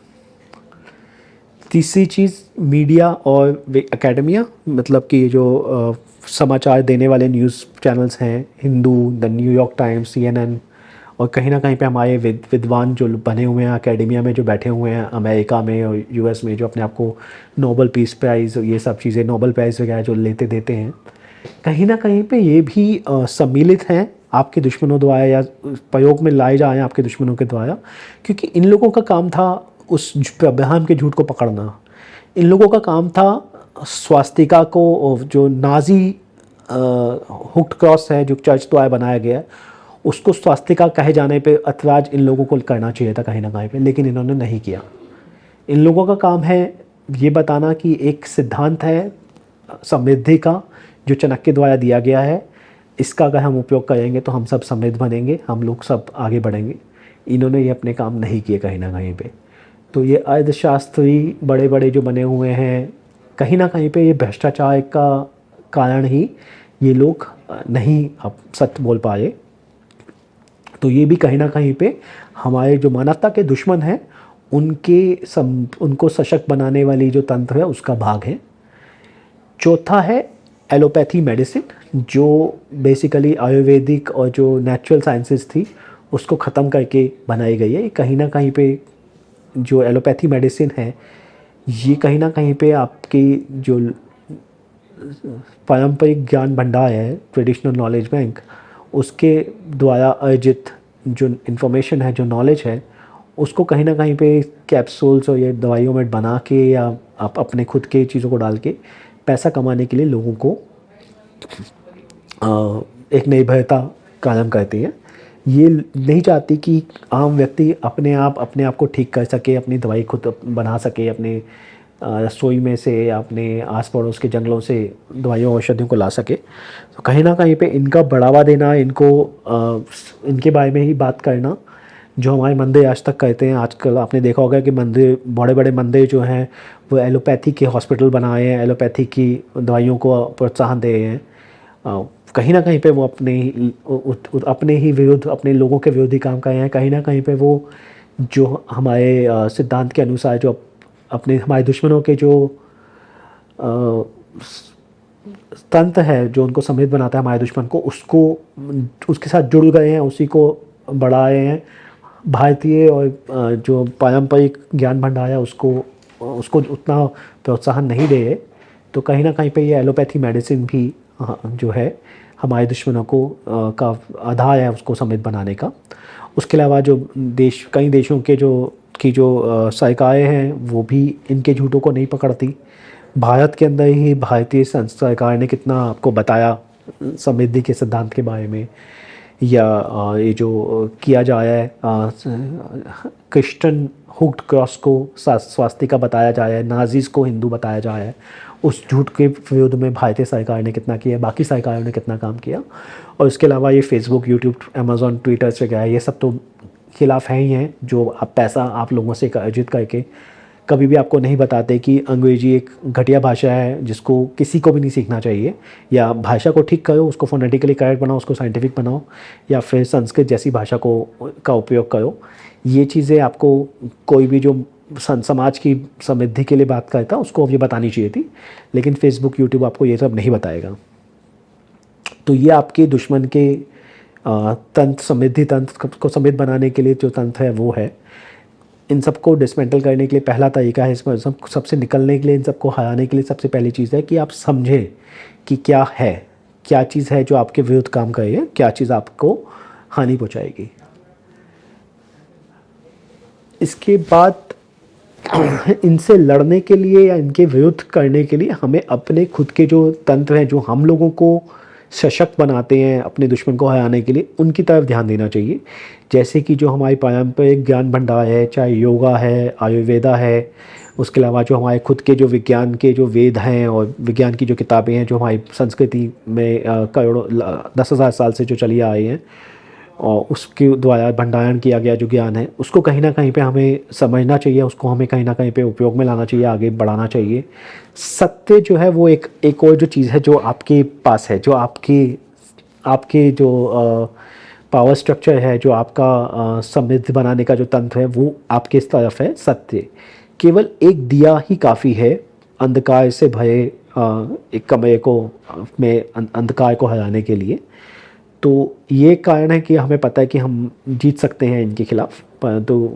तीसरी चीज़ मीडिया और एकेडमिया, मतलब कि जो समाचार देने वाले न्यूज़ चैनल्स हैं, Hindu, the New York times, CNN, और कहीं ना कहीं पे हमारे विद्वान जो बने हुए हैं एकेडमिया में, जो बैठे हुए हैं अमेरिका में और US में, जो अपने आप को नोबल पीस प्राइज़, ये सब चीज़ें, नोबल प्राइज़ वगैरह जो लेते देते हैं, कहीं ना कहीं पे ये भी सम्मिलित हैं आपके दुश्मनों द्वारा, या प्रयोग में लाए जाए आपके दुश्मनों के द्वारा, क्योंकि इन लोगों का काम था उस अब्राहम के झूठ को पकड़ना। इन लोगों का काम था स्वास्तिका को, जो नाजी हुक्ड क्रॉस है जो चर्च द्वारा बनाया गया है, उसको स्वास्तिका कहे जाने पे ऐतराज़ इन लोगों को करना चाहिए था कहीं ना कहीं पे, लेकिन इन्होंने नहीं किया। इन लोगों का काम है ये बताना कि एक सिद्धांत है समृद्धि का, जो चाणक्य द्वारा दिया गया है, इसका अगर हम उपयोग करेंगे तो हम सब समृद्ध बनेंगे, हम लोग सब आगे बढ़ेंगे। इन्होंने ये अपने काम नहीं किए कहीं ना कहीं पे। तो ये अर्थशास्त्री बड़े बड़े जो बने हुए हैं, कहीं ना कहीं पे ये भ्रष्टाचार का कारण ही ये लोग नहीं अब सत्य बोल पाए। तो ये भी कहीं ना कहीं पे हमारे जो मानवता के दुश्मन हैं उनको सशक्त बनाने वाली जो तंत्र है उसका भाग है। चौथा है एलोपैथी मेडिसिन, जो बेसिकली आयुर्वेदिक और जो नेचुरल साइंसेस थी उसको ख़त्म करके बनाई गई है। कहीं ना कहीं पे जो एलोपैथी मेडिसिन है, ये कहीं ना कहीं पे आपकी जो पारंपरिक ज्ञान भंडार है, ट्रेडिशनल नॉलेज बैंक, उसके द्वारा अर्जित जो इन्फॉर्मेशन है, जो नॉलेज है, उसको कहीं ना कहीं पे कैप्सूल्स और ये दवाइयों में बना के या आप अपने खुद के चीज़ों को डाल के पैसा कमाने के लिए लोगों को एक निर्भरता कायम करती है। ये नहीं चाहती कि आम व्यक्ति अपने आप को ठीक कर सके, अपनी दवाई खुद बना सके, अपने रसोई में से या अपने आस पड़ोस के जंगलों से दवाइयों औषधियों को ला सके। तो कहीं ना कहीं पे इनका बढ़ावा देना, इनके बारे में ही बात करना, जो हमारे मंदिर आज तक कहते हैं। आजकल आपने देखा होगा कि मंदिर, बड़े बड़े मंदिर जो हैं वो एलोपैथी के हॉस्पिटल बनाए हैं, एलोपैथी की दवाइयों को प्रोत्साहन दे रहे हैं। कहीं ना कहीं पे वो अपने ही विरुद्ध, अपने लोगों के विरोधी काम कर रहे हैं। कहीं ना कहीं पे वो जो हमारे सिद्धांत के अनुसार जो हमारे दुश्मनों के जो तंत्र है, जो उनको समृद्ध बनाता है हमारे दुश्मन को, उसके साथ जुड़ गए हैं, उसी को बढ़ा रहे हैं। भारतीय और जो पारंपरिक ज्ञान भंडार है उसको उसको उतना प्रोत्साहन नहीं दे, तो कहीं ना कहीं पे ये एलोपैथी मेडिसिन भी जो है हमारे दुश्मनों को का आधार है उसको समृद्ध बनाने का। उसके अलावा जो कई देशों के जो सरकारें हैं वो भी इनके झूठों को नहीं पकड़ती। भारत के अंदर ही भारतीय सरकार ने कितना आपको बताया समृद्धि के सिद्धांत के बारे में, या ये जो किया जा रहा है क्रिश्चियन हुक्ड क्रॉस को स्वास्तिका बताया जा रहा है, नाजीज़ को हिंदू बताया जा रहा है, उस झूठ के विरोध में भारतीय सरकार ने कितना किया, बाकी सरकारों ने कितना काम किया। और उसके अलावा ये फेसबुक, यूट्यूब, अमेज़ॉन, ट्विटर से क्या है, ये सब तो खिलाफ है ही हैं, जो आप पैसा आप लोगों से अर्जित करके कभी भी आपको नहीं बताते कि अंग्रेजी एक घटिया भाषा है जिसको किसी को भी नहीं सीखना चाहिए, या भाषा को ठीक करो, उसको फोनेटिकली करेक्ट बनाओ, उसको साइंटिफिक बनाओ, या फिर संस्कृत जैसी भाषा का उपयोग करो। ये चीज़ें आपको कोई भी जो समाज की समृद्धि के लिए बात करता उसको ये बतानी चाहिए थी, लेकिन फेसबुक, यूट्यूब आपको ये सब नहीं बताएगा। तो ये आपके दुश्मन के तंत्र, समृद्धि तंत्र को समृद्ध बनाने के लिए जो तंत्र है वो है। इन सबको डिसमेंटल करने के लिए पहला तरीका है, इसमें सबसे निकलने के लिए, इन सबको हराने के लिए सबसे पहली चीज़ है कि आप समझें कि क्या चीज़ है जो आपके विरुद्ध काम कर रही है, क्या चीज़ आपको हानि पहुंचाएगी। इसके बाद इनसे लड़ने के लिए या इनके विरुद्ध करने के लिए हमें अपने खुद के जो तंत्र हैं, जो हम लोगों को सशक्त बनाते हैं अपने दुश्मन को हराने के लिए, उनकी तरफ ध्यान देना चाहिए। जैसे कि जो हमारी पारंपरिक ज्ञान भंडार है, चाहे योगा है, आयुर्वेदा है, उसके अलावा जो हमारे खुद के जो विज्ञान के जो वेद हैं और विज्ञान की जो किताबें हैं, जो हमारी संस्कृति में करोड़ों 10,000 साल से जो चली आ रही हैं, और उसके द्वारा भंडारण किया गया जो ज्ञान है, उसको कहीं ना कहीं पे हमें समझना चाहिए, उसको हमें कहीं ना कहीं पे उपयोग में लाना चाहिए, आगे बढ़ाना चाहिए। सत्य जो है वो एक और जो चीज़ है जो आपके पास है, जो आपके जो पावर स्ट्रक्चर है, जो आपका समृद्ध बनाने का जो तंत्र है, वो आपके इस तरफ है। सत्य केवल एक दिया ही काफ़ी है अंधकार से भरे एक कमरे को में अंधकार को हराने के लिए। तो ये कारण है कि हमें पता है कि हम जीत सकते हैं इनके खिलाफ, परंतु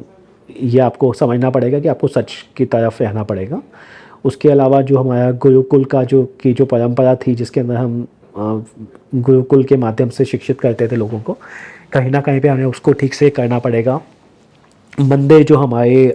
ये आपको समझना पड़ेगा कि आपको सच की तरफ रहना पड़ेगा। उसके अलावा जो हमारा गुरुकुल का जो परंपरा थी, जिसके अंदर हम गुरुकुल के माध्यम से शिक्षित करते थे लोगों को, कहीं ना कहीं पे हमें उसको ठीक से करना पड़ेगा। मंदिर जो हमारे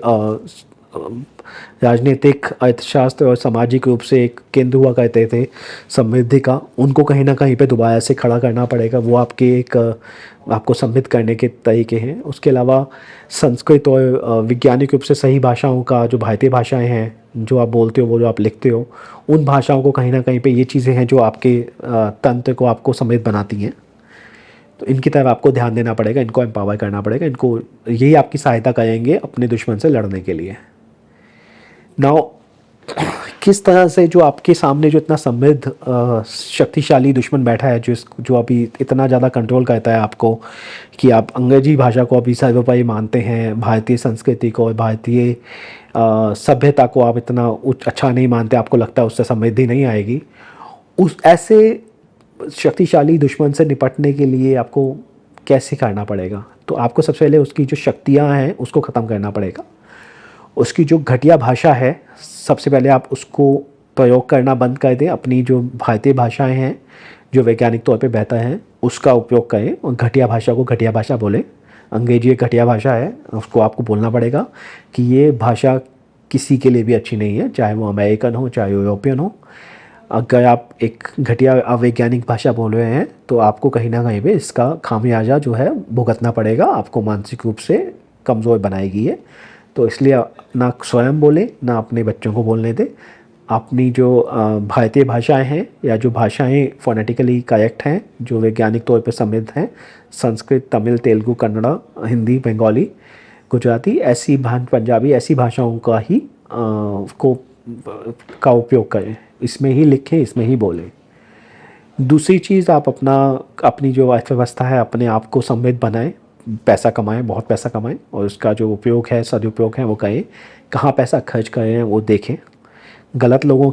राजनीतिक, अर्थशास्त्र और सामाजिक रूप से एक केंद्र हुआ करते थे समृद्धि का, उनको कहीं ना कहीं पे दोबारा से खड़ा करना पड़ेगा। वो आपको समृद्ध करने के तरीके हैं। उसके अलावा संस्कृत और वैज्ञानिक रूप से सही भाषाओं का, जो भारतीय भाषाएं हैं, जो आप बोलते हो, वो जो आप लिखते हो, उन भाषाओं को कहीं ना कहीं पे ये चीज़ें हैं जो आपके तंत्र को आपको समृद्ध बनाती हैं। तो इनकी तरफ आपको ध्यान देना पड़ेगा, इनको एम्पावर करना पड़ेगा, यही आपकी सहायता करेंगे अपने दुश्मन से लड़ने के लिए। नाउ किस तरह से जो आपके सामने जो इतना समृद्ध शक्तिशाली दुश्मन बैठा है, जो अभी इतना ज़्यादा कंट्रोल करता है आपको, कि आप अंग्रेजी भाषा को अभी सर्वोपरि मानते हैं, भारतीय संस्कृति को और भारतीय सभ्यता को आप इतना अच्छा नहीं मानते, आपको लगता है उससे समृद्धि नहीं आएगी। उस ऐसे शक्तिशाली दुश्मन से निपटने के लिए आपको कैसे करना पड़ेगा? तो आपको सबसे पहले उसकी जो शक्तियाँ हैं उसको ख़त्म करना पड़ेगा। उसकी जो घटिया भाषा है, सबसे पहले आप उसको प्रयोग करना बंद कर दें। अपनी जो भारतीय भाषाएं हैं जो वैज्ञानिक तौर पे बेहतर हैं, उसका उपयोग करें और घटिया भाषा को घटिया भाषा बोलें। अंग्रेजी एक घटिया भाषा है, उसको आपको बोलना पड़ेगा कि ये भाषा किसी के लिए भी अच्छी नहीं है, चाहे वो अमेरिकन हो, चाहे यूरोपियन हो। अगर आप एक घटिया अवैज्ञानिक भाषा बोल रहे हैं तो आपको कहीं ना कहीं पे इसका खामियाजा जो है भुगतना पड़ेगा, आपको मानसिक रूप से कमज़ोर बनाएगी ये। तो इसलिए ना स्वयं बोले, ना अपने बच्चों को बोलने दें। अपनी जो भारतीय भाषाएं हैं या जो भाषाएं फोनेटिकली करेक्ट हैं, जो वैज्ञानिक तौर पर समृद्ध हैं, संस्कृत, तमिल, तेलुगु, कन्नड़ा, हिंदी, बंगाली, गुजराती, पंजाबी, ऐसी भाषाओं का उपयोग करें, इसमें ही लिखें, इसमें ही बोलें। दूसरी चीज़, आप अपनी जो अर्थव्यवस्था है, अपने आप को समृद्ध बनाएं, पैसा कमाएं, बहुत पैसा कमाएं, और उसका जो उपयोग है, सदुपयोग है, वो करें। कहाँ पैसा खर्च करें हैं वो देखें, गलत लोगों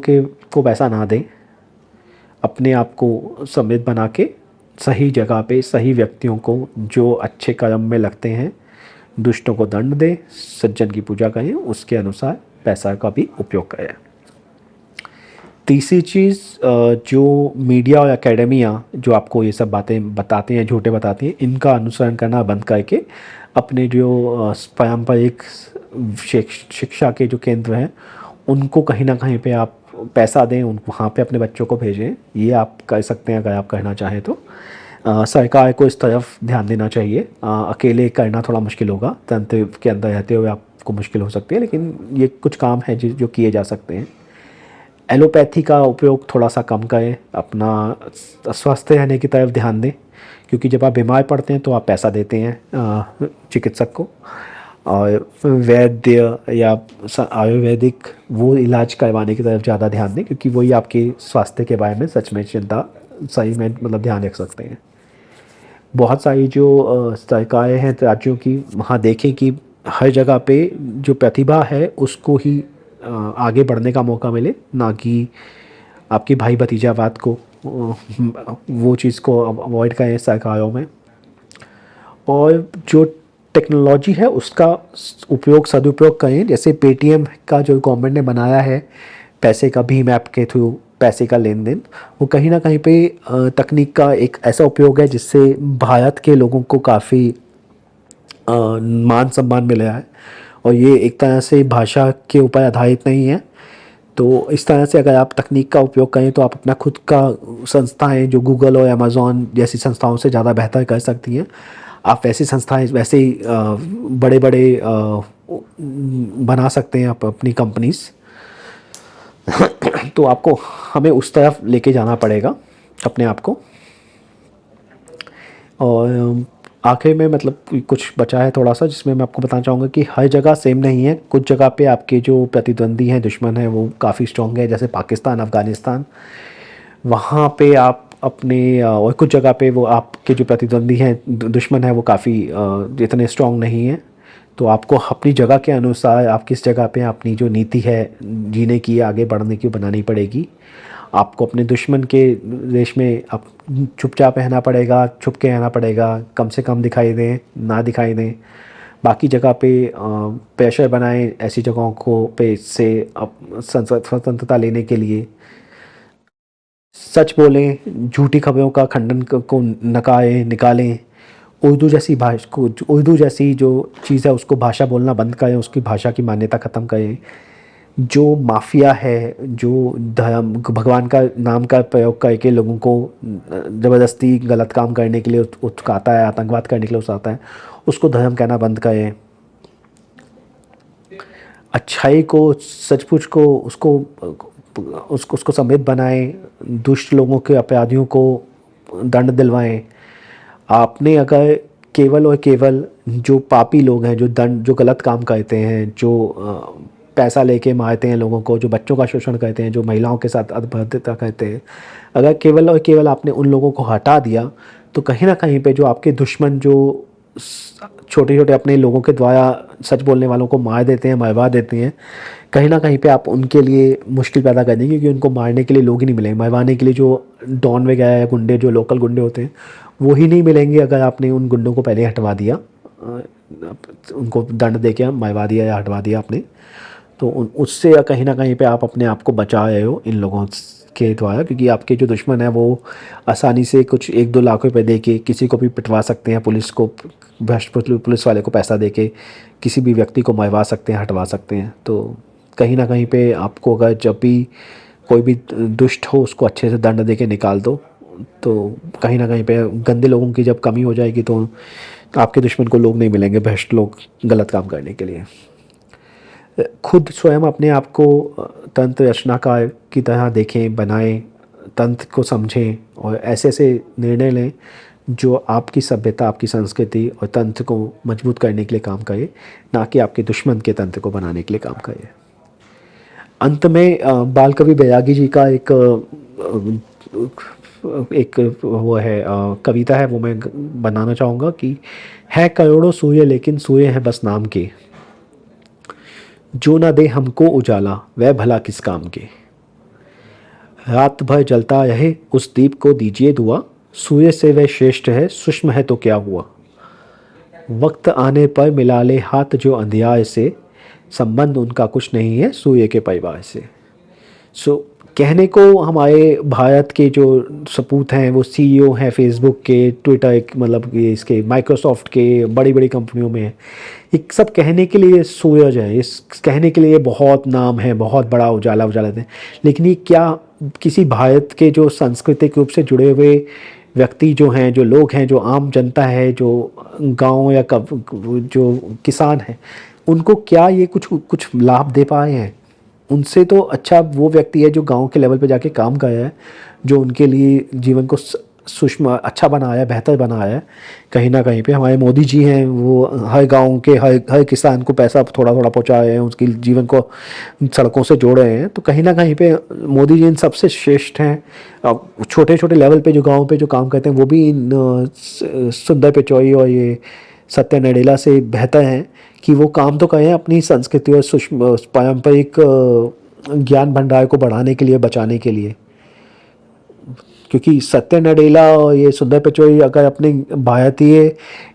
को पैसा ना दें। अपने आप को समृद्ध बना के सही जगह पे सही व्यक्तियों को जो अच्छे कर्म में लगते हैं, दुष्टों को दंड दें, सज्जन की पूजा करें, उसके अनुसार पैसा का भी उपयोग करें। तीसरी चीज़, जो मीडिया और एकेडमिया जो आपको ये सब बातें बताते हैं, झूठे बताती हैं, इनका अनुसरण करना बंद करके अपने जो पारंपरिक शिक्षा के जो केंद्र हैं उनको कहीं ना कहीं पे आप पैसा दें, उन वहाँ पे अपने बच्चों को भेजें। ये आप कर सकते हैं अगर आप करना चाहें तो। सरकार को इस तरफ ध्यान देना चाहिए। अकेले करना थोड़ा मुश्किल होगा, तंत्र के अंदर रहते हुए आपको मुश्किल हो सकती है, लेकिन ये कुछ काम है जो किए जा सकते हैं। एलोपैथी का उपयोग थोड़ा सा कम करें, अपना स्वस्थ रहने की तरफ ध्यान दें, क्योंकि जब आप बीमार पड़ते हैं तो आप पैसा देते हैं चिकित्सक को, और वैद्य या आयुर्वेदिक वो इलाज करवाने की तरफ ज़्यादा ध्यान दें, क्योंकि वही आपके स्वास्थ्य के बारे में सच में चिंता सही में मतलब ध्यान रख सकते हैं। बहुत सारी जो सरकारें हैं राज्यों की, वहाँ देखें कि हर जगह पे जो प्रतिभा है उसको ही आगे बढ़ने का मौका मिले, ना कि आपकी भाई भतीजावाद को, वो चीज़ को अवॉइड करें सरकारों में। और जो टेक्नोलॉजी है उसका उपयोग सदुपयोग करें, जैसे पेटीएम का जो गवर्नमेंट ने बनाया है पैसे का भीम ऐप के थ्रू पैसे का लेन देन, वो कहीं ना कहीं पे तकनीक का एक ऐसा उपयोग है जिससे भारत के लोगों को काफ़ी मान सम्मान मिला है, और ये एक तरह से भाषा के ऊपर आधारित नहीं है। तो इस तरह से अगर आप तकनीक का उपयोग करें तो आप अपना खुद का संस्थाएं जो गूगल और अमेज़ॉन जैसी संस्थाओं से ज़्यादा बेहतर कर सकती हैं। आप वैसी संस्थाएं, वैसे ही बड़े बड़े बना सकते हैं आप अपनी कंपनीज। तो आपको हमें उस तरफ लेके जाना पड़ेगा अपने आप को। और आखिर में मतलब कुछ बचा है थोड़ा सा, जिसमें मैं आपको बताना चाहूँगा कि हर जगह सेम नहीं है। कुछ जगह पे आपके जो प्रतिद्वंदी हैं, दुश्मन हैं, वो काफ़ी स्ट्रॉन्ग है, जैसे पाकिस्तान, अफ़गानिस्तान। वहाँ पे आप अपने और कुछ जगह पे वो आपके जो प्रतिद्वंदी हैं, दुश्मन है, वो काफ़ी इतने स्ट्रॉन्ग नहीं है। तो आपको अपनी जगह के अनुसार आप किस जगह पे अपनी जो नीति है जीने की, आगे बढ़ने की, बनानी पड़ेगी। आपको अपने दुश्मन के देश में अब चुपचाप रहना पड़ेगा, छुप के रहना पड़ेगा, कम से कम दिखाई दें, ना दिखाई दें। बाकी जगह पे प्रेशर बनाएं ऐसी जगहों को पे से स्वतंत्रता लेने के लिए। सच बोलें, झूठी खबरों का खंडन को नकारें, निकालें। उर्दू जैसी जो चीज़ है उसको भाषा बोलना बंद करें, उसकी भाषा की मान्यता ख़त्म करें। जो माफिया है, जो धर्म भगवान का नाम का प्रयोग करके लोगों को ज़बरदस्ती गलत काम करने के लिए उकसाता है, आतंकवाद करने के लिए उकसाता है, उसको धर्म कहना बंद करें। अच्छाई को, सचमुच को, उसको समेत बनाएं। दुष्ट लोगों के, अपराधियों को दंड दिलवाएं। आपने अगर केवल और केवल जो पापी लोग हैं, जो गलत काम करते हैं, जो पैसा लेके मारते हैं लोगों को, जो बच्चों का शोषण करते हैं, जो महिलाओं के साथ अभद्रता करते हैं, अगर केवल और केवल आपने उन लोगों को हटा दिया तो कहीं ना कहीं पे जो आपके दुश्मन जो छोटे छोटे अपने लोगों के द्वारा सच बोलने वालों को मार देते हैं, मरवा देते हैं, कहीं ना कहीं पे आप उनके लिए मुश्किल पैदा कर देंगे, क्योंकि उनको मारने के लिए लोग ही नहीं मिलेंगे। मरवाने के लिए जो डॉन वगैरह या गुंडे, जो लोकल गुंडे होते हैं, वो ही नहीं मिलेंगे अगर आपने उन गुंडों को पहले हटवा दिया, उनको दंड दे के मरवा दिया या हटवा दिया आपने। तो उससे कहीं ना कहीं पे आप अपने आप को बचा रहे हो इन लोगों के द्वारा, क्योंकि आपके जो दुश्मन है वो आसानी से कुछ 1-2 लाख रुपए दे के किसी को भी पिटवा सकते हैं, पुलिस वाले को पैसा दे के किसी भी व्यक्ति को मरवा सकते हैं, हटवा सकते हैं। तो कहीं ना कहीं पे आपको अगर जब भी कोई भी दुष्ट हो उसको अच्छे से दंड दे के निकाल दो, तो कहीं ना कहीं पे गंदे लोगों की जब कमी हो जाएगी तो आपके दुश्मन को लोग नहीं मिलेंगे, भ्रष्ट लोग गलत काम करने के लिए। खुद स्वयं अपने आप को तंत्र रचनाकार की तरह देखें, बनाएं, तंत्र को समझें और ऐसे ऐसे निर्णय लें जो आपकी सभ्यता, आपकी संस्कृति और तंत्र को मजबूत करने के लिए काम करे, ना कि आपके दुश्मन के तंत्र को बनाने के लिए काम करे। अंत में बाल कवि बैरागी जी का एक वो है कविता है, वो मैं बनाना चाहूँगा कि है करोड़ों सूर्य लेकिन सूर्य है बस नाम के, जो न दे हमको उजाला वह भला किस काम के। रात भर जलता रहे उस दीप को दीजिए दुआ, सूर्य से वह श्रेष्ठ है सूक्ष्म है तो क्या हुआ। वक्त आने पर मिला ले हाथ जो अंधियार से, संबंध उनका कुछ नहीं है सूर्य के परिवार से। सो कहने को हमारे भारत के जो सपूत हैं वो सीईओ हैं फेसबुक के, ट्विटर मतलब ये इसके माइक्रोसॉफ्ट के, बड़ी बड़ी कंपनियों में हैं। ये सब कहने के लिए सूरज है, इस कहने के लिए बहुत नाम है, बहुत बड़ा उजाला उजालाते हैं, लेकिन ये क्या किसी भारत के जो सांस्कृतिक रूप से जुड़े हुए व्यक्ति जो हैं, जो लोग हैं, जो आम जनता है, जो गाँव या जो किसान हैं, उनको क्या ये कुछ लाभ दे पाए हैं? उनसे तो अच्छा वो व्यक्ति है जो गांव के लेवल पे जाके काम कर रहा है, जो उनके लिए जीवन को सूक्ष्म अच्छा बनाया है, बेहतर बनाया है। कहीं ना कहीं पे हमारे मोदी जी हैं, वो हर गांव के हर किसान को पैसा थोड़ा थोड़ा पहुंचा रहे हैं, उसके जीवन को सड़कों से जोड़ रहे हैं। तो कहीं ना कहीं पे मोदी जी इन सबसे श्रेष्ठ हैं। अब छोटे छोटे लेवल पे जो गाँव पे जो काम करते हैं वो भी इन सुंदर पिचौई और ये सत्या नडेला से बेहतर हैं कि वो काम तो करें अपनी संस्कृति और पारंपरिक ज्ञान भंडार को बढ़ाने के लिए, बचाने के लिए। क्योंकि सत्या नडेला और ये सुंदर पिचौई अगर अपने भारतीय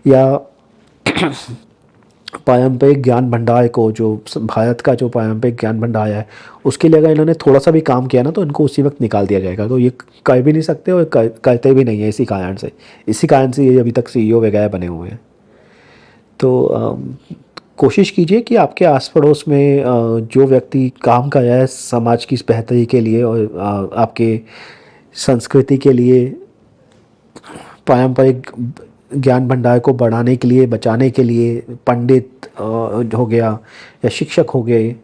या पारंपरिक ज्ञान भंडार को, जो भारत का जो पारंपरिक ज्ञान भंडार है, उसके लिए अगर इन्होंने थोड़ा सा भी काम किया ना तो इनको उसी वक्त निकाल दिया जाएगा। तो ये कर भी नहीं सकते और करते भी नहीं है। इसी कारण से ये अभी तक सीईओ वगैरह बने हुए हैं। तो कोशिश कीजिए कि आपके आस पड़ोस में जो व्यक्ति काम कर रहा है समाज की बेहतरी के लिए और आपके संस्कृति के लिए, पारंपरिक ज्ञान भंडार को बढ़ाने के लिए, बचाने के लिए, पंडित हो गया या शिक्षक हो गए,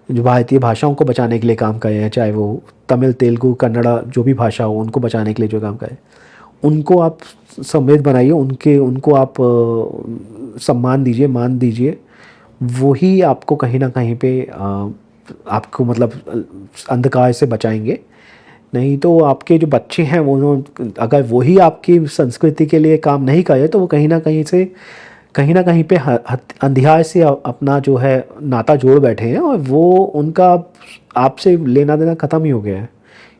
जो भारतीय भाषाओं को बचाने के लिए काम कर रहे हैं, चाहे वो तमिल, तेलुगु, कन्नड़ा जो भी भाषा हो, उनको बचाने के लिए जो काम करें, उनको आप समृद्ध बनाइए, उनको आप सम्मान दीजिए, मान दीजिए। वही आपको कहीं ना कहीं पे आपको मतलब अंधकार से बचाएंगे। नहीं तो आपके जो बच्चे हैं वो अगर वही आपकी संस्कृति के लिए काम नहीं करे तो वो कहीं ना कहीं पे अंधियार से अपना जो है नाता जोड़ बैठे हैं और वो उनका आपसे लेना देना ख़त्म ही हो गया है।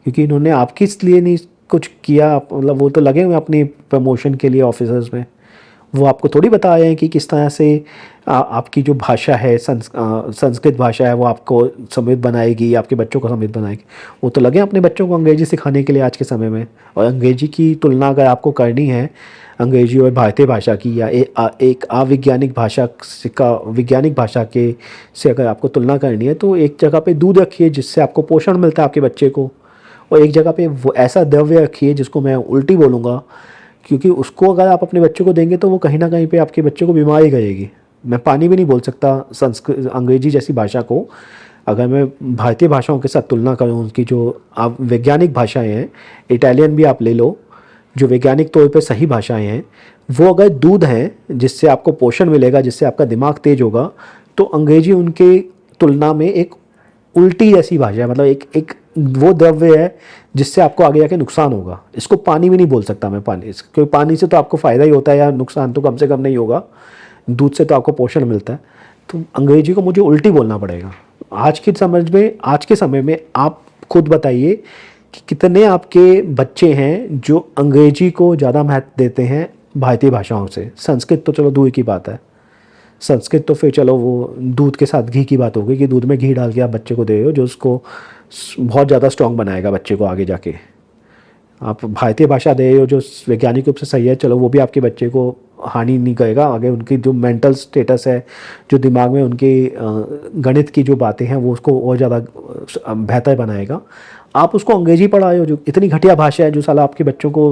क्योंकि इन्होंने आपके इसलिए नहीं कुछ किया, मतलब वो तो लगे हुए अपनी प्रमोशन के लिए ऑफिसर्स में। वो आपको थोड़ी बता रहे हैं कि किस तरह से आपकी जो भाषा है, संस्कृत भाषा है, वो आपको समृद्ध बनाएगी, आपके बच्चों को समृद्ध बनाएगी। वो तो लगे अपने बच्चों को अंग्रेजी सिखाने के लिए आज के समय में। और अंग्रेजी की तुलना अगर आपको करनी है अंग्रेजी और भारतीय भाषा की, या एक अवैज्ञानिक भाषा का वैज्ञानिक भाषा के से अगर आपको तुलना करनी है, तो एक जगह पे दूध रखिए जिससे आपको पोषण मिलता है आपके बच्चे को, और एक जगह पे वो ऐसा द्रव्य रखिए जिसको मैं उल्टी बोलूँगा, क्योंकि उसको अगर आप अपने बच्चे को देंगे तो वो कहीं ना कहीं पे आपके बच्चे को बीमारी करेगी। मैं पानी भी नहीं बोल सकता संस्कृत अंग्रेजी जैसी भाषा को अगर मैं भारतीय भाषाओं के साथ तुलना करूँ। उनकी जो वैज्ञानिक भाषाएं हैं, इटालियन भी आप ले लो, जो वैज्ञानिक तौर पे सही भाषाएं हैं, वो अगर दूध हैं जिससे आपको पोषण मिलेगा, जिससे आपका दिमाग तेज होगा, तो अंग्रेजी उनके तुलना में एक उल्टी जैसी भाषा है। मतलब एक वो द्रव्य है जिससे आपको आगे जाके नुकसान होगा। इसको पानी भी नहीं बोल सकता मैं, क्योंकि पानी से तो आपको फ़ायदा ही होता है या नुकसान तो कम से कम नहीं होगा, दूध से तो आपको पोषण मिलता है। तो अंग्रेजी को मुझे उल्टी बोलना पड़ेगा। आज के समय में आप खुद बताइए कि कितने आपके बच्चे हैं जो अंग्रेजी को ज़्यादा महत्व देते हैं भारतीय भाषाओं से। संस्कृत तो चलो दूर की बात है, संस्कृत तो फिर चलो वो दूध के साथ घी की बात होगी कि दूध में घी डाल के आप बच्चे को दे रहे हो, जो उसको बहुत ज़्यादा स्ट्रॉन्ग बनाएगा बच्चे को आगे जाके। आप भारतीय भाषा दे रहे हो जो वैज्ञानिक रूप से सही है, चलो वो भी आपके बच्चे को हानि नहीं करेगा, आगे उनकी जो मेंटल स्टेटस है, जो दिमाग में उनके गणित की जो बातें हैं वो उसको और ज़्यादा बेहतर बनाएगा। आप उसको अंग्रेजी पढ़ाए हो जो इतनी घटिया भाषा है, जो साला आपके बच्चों को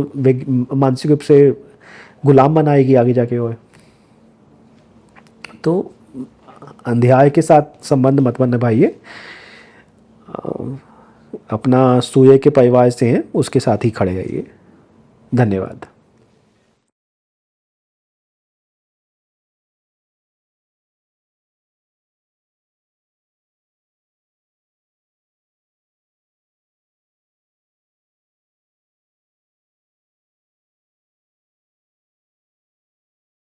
मानसिक रूप से गुलाम बनाएगी आगे जाके। और तो अंधियार के साथ संबंध मत निभाइए, अपना सूर्य के परिवार से हैं उसके साथ ही खड़े रहिए। धन्यवाद।